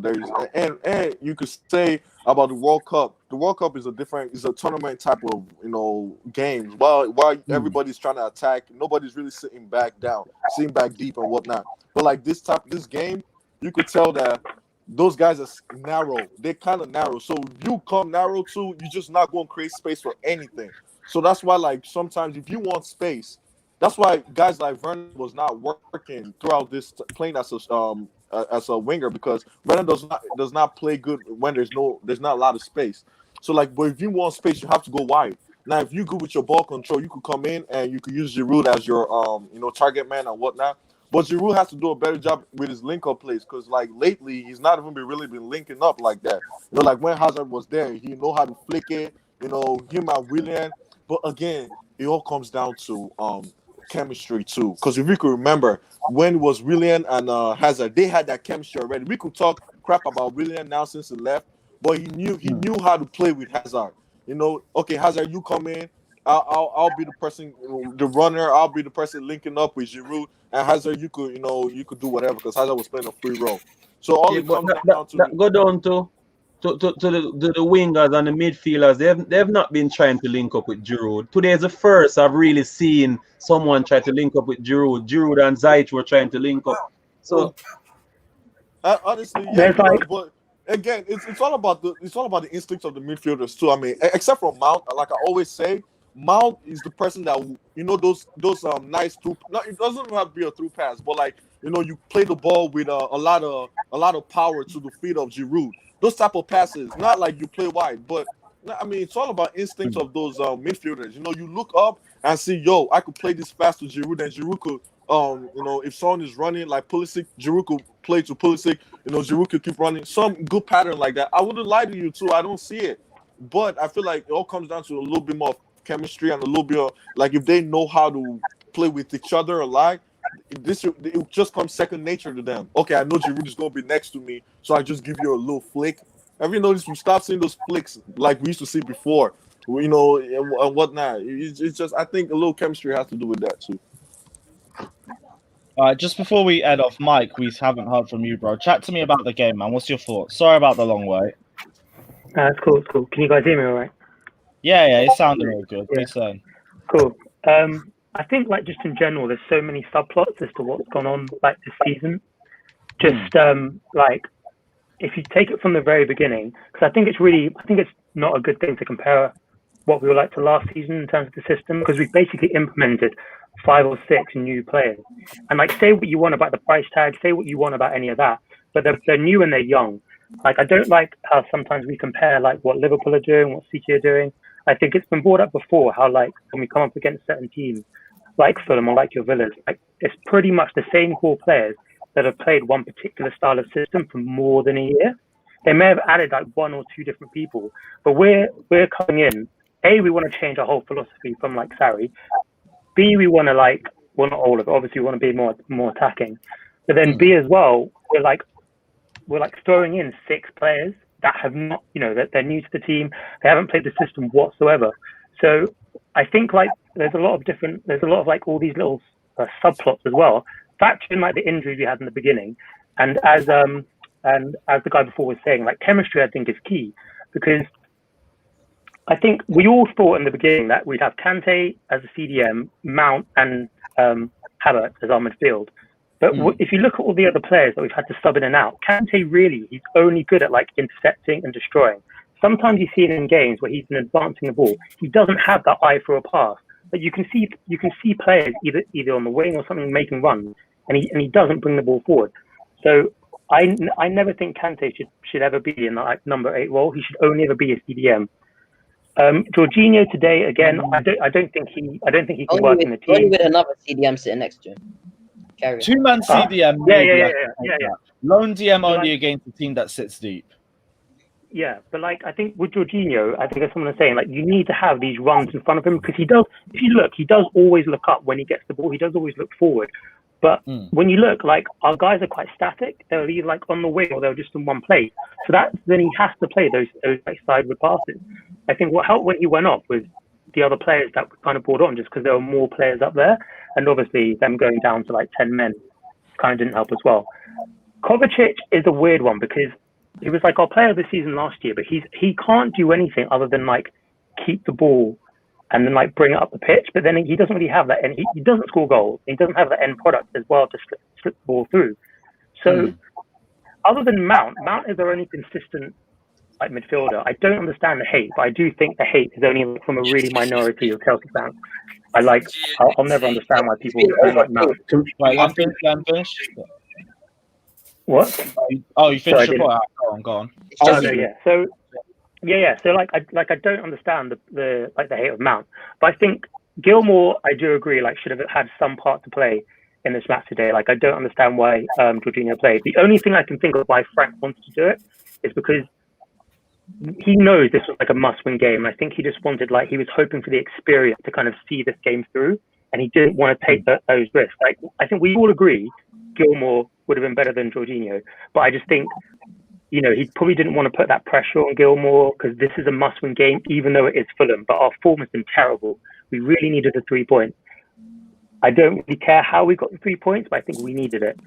there's and you could say about the World Cup. The World Cup is a tournament type of games. While everybody's trying to attack, nobody's really sitting back deep and whatnot. But like this game, you could tell that those guys are narrow. They're kind of narrow. So you come narrow too, you're just not going to create space for anything. So that's why, like, sometimes if you want space, that's why guys like Vernon was not working throughout this playing as a winger because Vernon does not play good when there's not a lot of space. So like, but if you want space, you have to go wide. Now, if you go with your ball control, you could come in and you could use Giroud as your target man and whatnot. But Giroud has to do a better job with his link-up plays because, like, lately, he's not even really been linking up like that. You know, like, when Hazard was there, he know how to flick it, you know, him and Willian. But, again, it all comes down to chemistry, too. Because if we could remember, when it was Willian and Hazard, they had that chemistry already. We could talk crap about Willian now since he left, but he knew how to play with Hazard. You know, okay, Hazard, you come in. I'll be the person, you know, the runner. I'll be the person linking up with Giroud and Hazard. You could do whatever because Hazard was playing a free role. So all it comes down to go down to the wingers and the midfielders. They've not been trying to link up with Giroud. Today is the first I've really seen someone try to link up with Giroud. Giroud and Ziyech were trying to link up. So honestly, yeah, but again, it's all about the instincts of the midfielders too. I mean, except for Mount, like I always say, Mount is the person that, you know, those nice through. Not, it doesn't have to be a through pass, but like, you know, you play the ball with a lot of power to the feet of Giroud. Those type of passes, not like you play wide, but I mean, it's all about instincts of those midfielders. You know, you look up and see, yo, I could play this fast to Giroud, and Giroud could, you know, if someone is running like Pulisic, Giroud could play to Pulisic. You know, Giroud could keep running. Some good pattern like that. I wouldn't lie to you too. I don't see it, but I feel like it all comes down to a little bit more chemistry and a little bit of, like, if they know how to play with each other a lot, it just comes second nature to them. Okay, I know Giroud is going to be next to me, so I just give you a little flick. Have you noticed we stopped seeing those flicks like we used to see before, you know, and whatnot? It's just, I think a little chemistry has to do with that too. Just before we head off, Mike, we haven't heard from you, bro. Chat to me about the game, man. What's your thoughts? Sorry about the long wait. It's cool. It's cool. Can you guys hear me all right? Yeah, it sounded all good. What are you saying? Cool. I think, like, just in general, there's so many subplots as to what's gone on, like, this season. Just like, if you take it from the very beginning, because I think it's not a good thing to compare what we were like to last season in terms of the system, because we've basically implemented 5 or 6 new players. And, like, say what you want about the price tag, say what you want about any of that, but they're new and they're young. Like, I don't like how sometimes we compare, like, what Liverpool are doing, what City are doing. I think it's been brought up before how, like, when we come up against certain teams, like Fulham or like your Villas, like, it's pretty much the same core players that have played one particular style of system for more than a year. They may have added, like, 1 or 2 different people, but we're coming in. A, we want to change our whole philosophy from, like, Sarri. B, we want to, like, well, not all of it. Obviously, we want to be more attacking. But then B as well, we're throwing in 6 players that have not, you know, that they're new to the team. They haven't played the system whatsoever. So I think, like, there's a lot of like all these little subplots as well. Factor in, like, the injuries we had in the beginning, and as the guy before was saying, like, chemistry I think is key, because I think we all thought in the beginning that we'd have Kante as a CDM, Mount and Havertz as our midfield. But if you look at all the other players that we've had to sub in and out, Kante really, he's only good at, like, intercepting and destroying. Sometimes you see it in games where he's been advancing the ball. He doesn't have that eye for a pass. But you can see players either on the wing or something making runs, and he doesn't bring the ball forward. So I never think Kante should ever be in that, like, number 8 role. He should only ever be a CDM. Jorginho today again, I don't think he can work in the team. Only with another CDM sitting next to him. 2-man CDM. Yeah. Lone DM only against a team that sits deep. Yeah, but, like, I think with Jorginho, I think as someone was saying, like, you need to have these runs in front of him, because he does. If you look, he does always look up when he gets the ball. He does always look forward. But when you look, like, our guys are quite static. They're either, like, on the wing or they're just in one place. So then he has to play those like, sideward passes. I think what helped when he went off was the other players that were kind of brought on, just because there were more players up there, and obviously them going down to, like, 10 men kind of didn't help as well. Kovacic is a weird one, because he was, like, our player of the season last year, but he can't do anything other than, like, keep the ball and then, like, bring it up the pitch. But then he doesn't really have that, and he doesn't score goals. He doesn't have that end product as well to slip the ball through. So other than Mount is our only consistent, like, midfielder. I don't understand the hate, but I do think the hate is only from a really minority of Chelsea fans. I'll never understand why people don't like Mount. Right, Lam finish. What? Oh, you finished your point. Go on. Oh, no, yeah. So like I don't understand the hate of Mount, but I think Gilmour, I do agree, like, should have had some part to play in this match today. Like, I don't understand why Jorginho played. The only thing I can think of why Frank wanted to do it is because he knows this was like a must-win game. I think he just wanted, like, he was hoping for the experience to kind of see this game through, and he didn't want to take those risks. Like, I think we all agree Gilmour would have been better than Jorginho, but I just think, you know, he probably didn't want to put that pressure on Gilmour because this is a must-win game, even though it is Fulham. But our form has been terrible. We really needed the 3 points. I don't really care how we got the 3 points, but I think we needed it.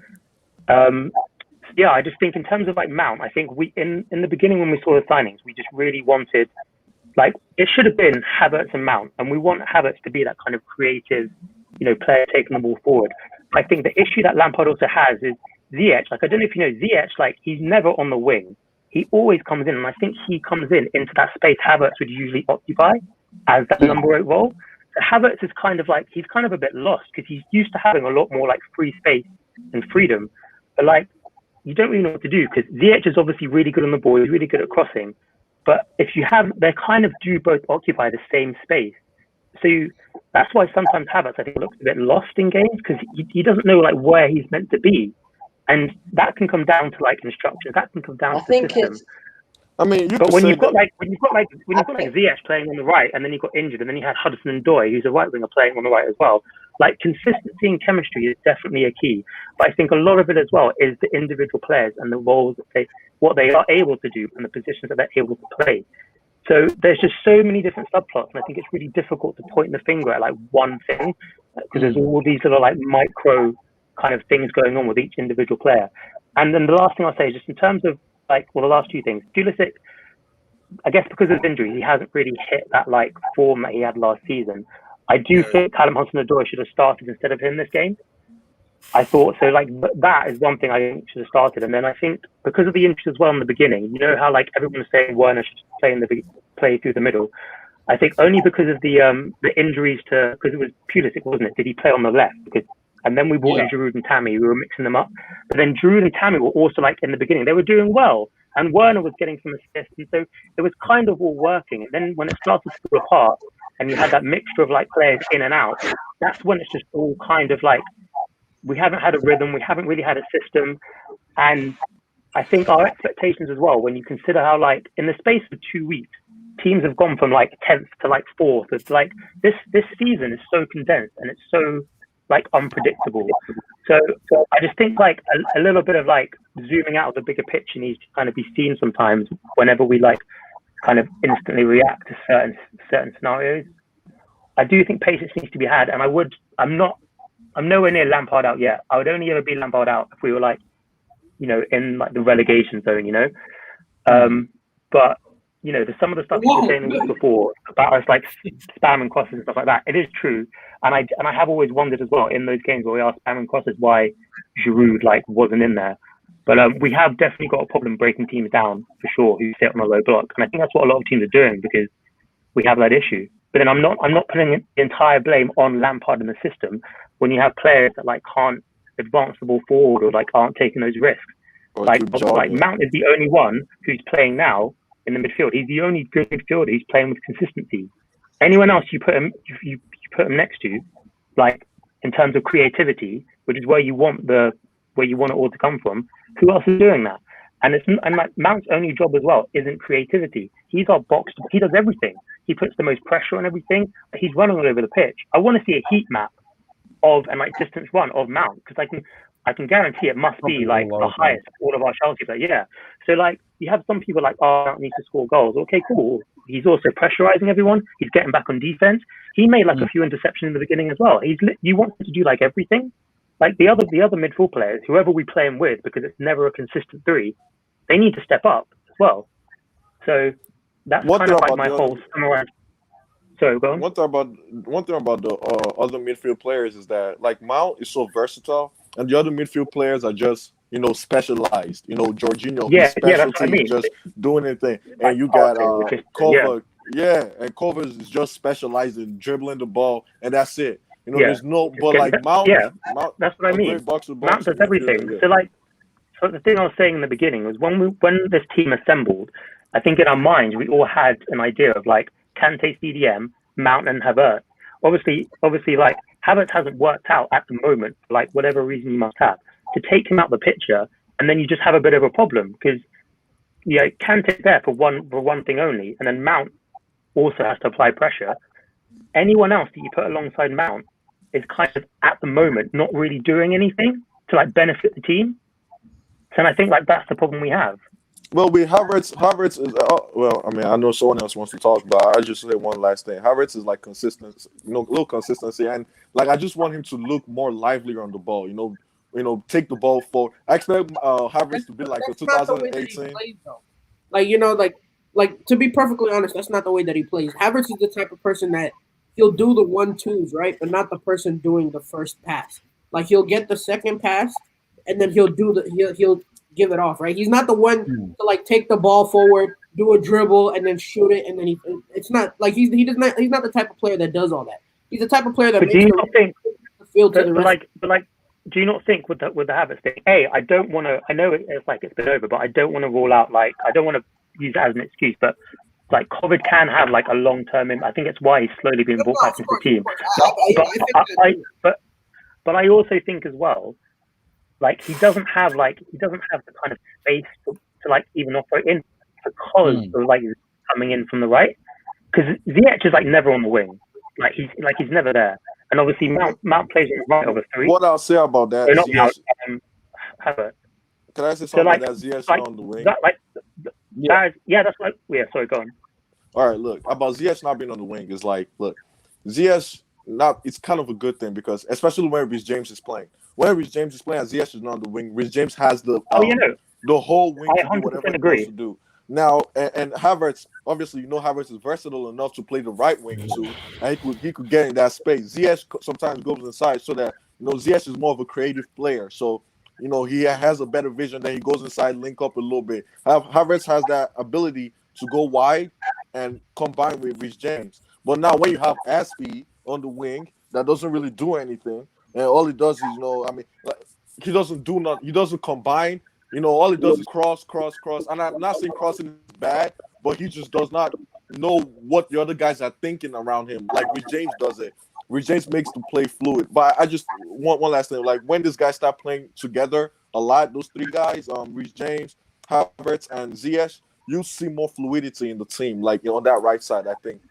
Yeah, I just think in terms of like Mount, I think we in the beginning when we saw the signings, we just really wanted, like, it should have been Havertz and Mount, and we want Havertz to be that kind of creative, you know, player taking the ball forward. I think the issue that Lampard also has is Ziyech. Like, I don't know if you know Ziyech, like, he's never on the wing. He always comes in, and I think he comes in into that space Havertz would usually occupy as that number 8 role. So Havertz is kind of like, he's kind of a bit lost because he's used to having a lot more like free space and freedom. But like, you don't really know what to do because Ziyech is obviously really good on the ball. He's really good at crossing. But if you have, they kind of do both occupy the same space. So that's why sometimes Havertz, I think, looks a bit lost in games because he doesn't know like where he's meant to be. And that can come down to like instructions. That can come down to the system. But when you've got Ziyech playing on the right, and then you've got injured, and then you had Hudson-Odoi, who's a right winger, playing on the right as well. Like, consistency and chemistry is definitely a key. But I think a lot of it as well is the individual players and the roles that what they are able to do and the positions that they're able to play. So there's just so many different subplots, and I think it's really difficult to point the finger at like one thing because there's all these little like micro kind of things going on with each individual player. And then the last thing I'll say is just in terms of like, well, the last two things. Pulisic, I guess because of injury, he hasn't really hit that like form that he had last season. I do think Callum Hudson-Odoi should have started instead of him this game. I thought so. Like, that is one thing I think should have started. And then I think because of the injuries as well in the beginning, you know how like everyone was saying Werner should play through the middle. I think only because of the injuries to, because it was Pulisic, wasn't it? Did he play on the left? And then we brought in Giroud and Tammy. We were mixing them up. But then Giroud and Tammy were also like in the beginning, they were doing well. And Werner was getting some assists. And so it was kind of all working. And then when it started to fall apart and you had that mixture of like players in and out, that's when it's just all kind of like, we haven't had a rhythm. We haven't really had a system. And I think our expectations as well, when you consider how like in the space of 2 weeks, teams have gone from like 10th to like 4th. It's like this season is so condensed and it's so like unpredictable. So I just think like a little bit of like zooming out of the bigger picture needs to kind of be seen sometimes whenever we like kind of instantly react to certain scenarios. I do think patience needs to be had, and I'm nowhere near Lampard out yet. I would only ever be Lampard out if we were like, you know, in like the relegation zone, you know. But you know, some of the stuff you were saying before about us like spamming crosses and stuff like that, it is true. And I have always wondered as well in those games where we are spamming crosses why Giroud like wasn't in there. But we have definitely got a problem breaking teams down for sure who sit on a low block, and I think that's what a lot of teams are doing because we have that issue. But then I'm not putting the entire blame on Lampard and the system when you have players that like can't advance the ball forward or like aren't taking those risks. Like Mount is the only one who's playing now in the midfield. He's the only good midfielder who's playing with consistency. Anyone else you put him next to, like in terms of creativity, which is where you want it all to come from. Who else is doing that? And like Mount's only job as well isn't creativity. He's our box. He does everything. He puts the most pressure on everything. But he's running all over the pitch. I want to see a heat map and like distance run of Mount because I can guarantee it must be like the highest of all of our Chelsea players. Yeah. So like you have some people like, oh, Mount needs to score goals. Okay, cool. He's also pressurizing everyone. He's getting back on defense. He made like a few interceptions in the beginning as well. You want him to do like everything. Like the other midfield players, whoever we play him with, because it's never a consistent three, they need to step up as well. So that's kind of like my whole summary. Sorry, go on. One thing about the other midfield players is that like Mount is so versatile, and the other midfield players are just specialized. You know, Jorginho, his specialty just doing anything, and you got Kovac. Yeah, and Kovac is just specialized in dribbling the ball, and that's it. You know, there's no, but like Mount, that's what I mean. Mount does everything. So the thing I was saying in the beginning was when this team assembled, I think in our minds we all had an idea of like Kante, CDM, Mount, and Havertz. Obviously, like Havertz hasn't worked out at the moment, for like whatever reason you must have, to take him out the picture, and then you just have a bit of a problem because Kante's there for one thing only, and then Mount also has to apply pressure. Anyone else that you put alongside Mount is kind of at the moment not really doing anything to like benefit the team. So I think like that's the problem we have. Well, with Havertz is well. I mean, I know someone else wants to talk, but I just say one last thing. Havertz is like consistent, little consistency, and like I just want him to look more livelier on the ball. Take the ball forward. I expect Havertz to be like a 2018. Like to be perfectly honest, that's not the way that he plays. Havertz is the type of person that he'll do the 1-2s, right, but not the person doing the first pass. Like he'll get the second pass, and then he'll give it off, right? He's not the one to like take the ball forward, do a dribble, and then shoot it, and then it's not like he's not the type of player that does all that. He's the type of player that but makes the field to the rest. But do you not think with the Havertz thing? I don't want to. I know it's like it's been over, but I don't want to rule out I don't want to use it as an excuse, but like COVID can have like a long-term. I think it's why he's slowly being brought back into the team. But I also think as well, like he doesn't have the kind of space to like even operate in because of like coming in from the right. Because Ziyech is like never on the wing, he's never there, and obviously Mount plays on the right over three. What I'll say about that, not Mount, Havertz. Can I say something about that Ziyech not on the wing? That's like sorry, go on. All right, look about Ziyech not being on the wing is like, look, Ziyech it's kind of a good thing because especially when Reece James is playing. When Reece James is playing, Ziyech is not on the wing. Reece James has the whole wing to do whatever he wants to do. Now, and Havertz, obviously, Havertz is versatile enough to play the right wing too, and he could get in that space. Ziyech sometimes goes inside so that Ziyech is more of a creative player. So he has a better vision. Then he goes inside, link up a little bit. Havertz has that ability to go wide and combine with Reece James. But now when you have Aspie on the wing, that doesn't really do anything, and all he does is he doesn't do nothing. He doesn't combine. All he does is cross. And I'm not saying crossing is bad, but he just does not know what the other guys are thinking around him. Like Reece James does it. Reece James makes the play fluid. But I just want one last thing. Like when this guy start playing together a lot, those three guys, Reece James, Havertz, and Ziyech, you see more fluidity in the team, like on that right side, I think.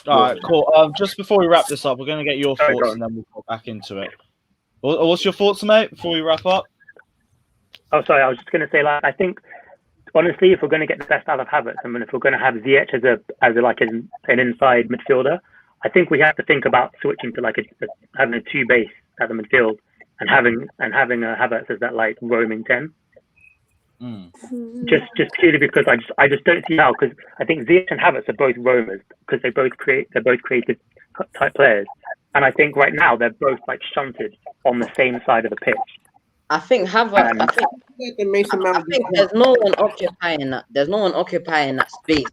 All right, cool. Just before we wrap this up, we're going to get your thoughts and then we'll go back into it. What's your thoughts, mate, before we wrap up? Oh, sorry. I was just going to say, I think, honestly, if we're going to get the best out of Havertz, I mean, if we're going to have Ziyech as an inside midfielder, I think we have to think about switching to having a 2 base at the midfield and having a Havertz as that roaming 10. Just purely because I just don't see how, because I think Ziyech and Havertz are both roamers because they're both creative type players, and I think right now they're both shunted on the same side of the pitch. I think Havertz. I think there's no one occupying that. There's no one occupying that space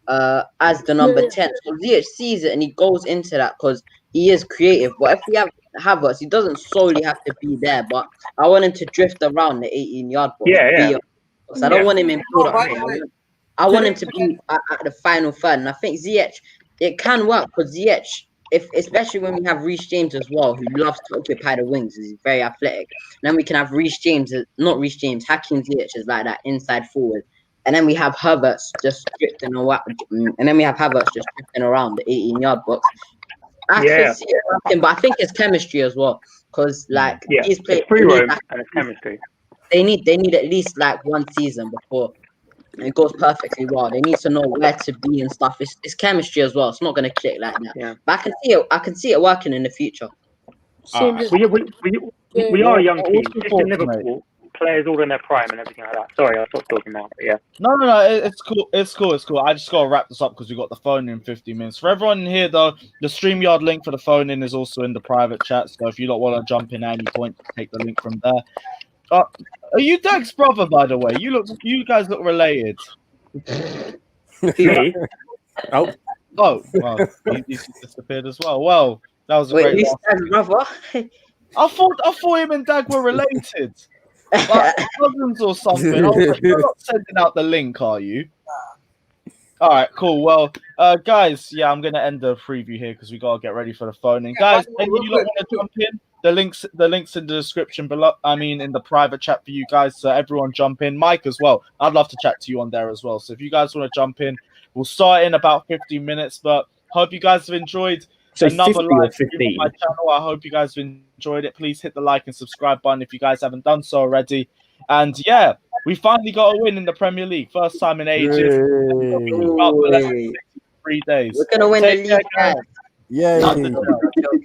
as the number 10. So Ziyech sees it and he goes into that because he is creative. But if we have Havertz, he doesn't solely have to be there. But I want him to drift around the 18-yard box. I don't want him in build-up. I want him to be at the final third. And I think Ziyech, it can work because Ziyech, especially when we have Reece James as well, who loves to occupy the wings, he's very athletic. And then we can have Hakim Ziyech is like that inside forward. And then we have Havertz just drifting around. And then we have Havertz just drifting around the 18-yard box. I can see it working, but I think it's chemistry as well. Because these players, free roam and it's chemistry. They need at least 1 season before it goes perfectly well. They need to know where to be and stuff. It's chemistry as well. It's not going to click like that. Yeah. But I can see it working in the future. We are a young team. Just in Liverpool, players all in their prime and everything like that. Sorry, I stopped talking now. But yeah. No, it's cool. It's cool. I just got to wrap this up because we got the phone in 50 minutes. For everyone in here, though, the StreamYard link for the phone in is also in the private chat. So if you don't want to jump in at any point, take the link from there. Are you Dag's brother, by the way? You guys look related. Oh, well, he disappeared as well. Well, that was a great. Who's Dag's brother? I thought him and Dag were related, like cousins or something. I was like, you're not sending out the link, are you? All right, cool. Well, guys, yeah, I'm gonna end the preview here because we gotta get ready for the phone. And guys, by the way, any of you lot want to jump in? The links in the description below. I mean, in the private chat for you guys. So everyone jump in. Mike as well. I'd love to chat to you on there as well. So if you guys want to jump in, we'll start in about 15 minutes. But hope you guys have enjoyed So another 50 or live stream 15? on my channel. I hope you guys have enjoyed it. Please hit the like and subscribe button if you guys haven't done so already. And yeah, we finally got a win in the Premier League. First time in ages. Ooh, 3 days. we're gonna win Take the care, league, guys. guys. Yay. Love the show.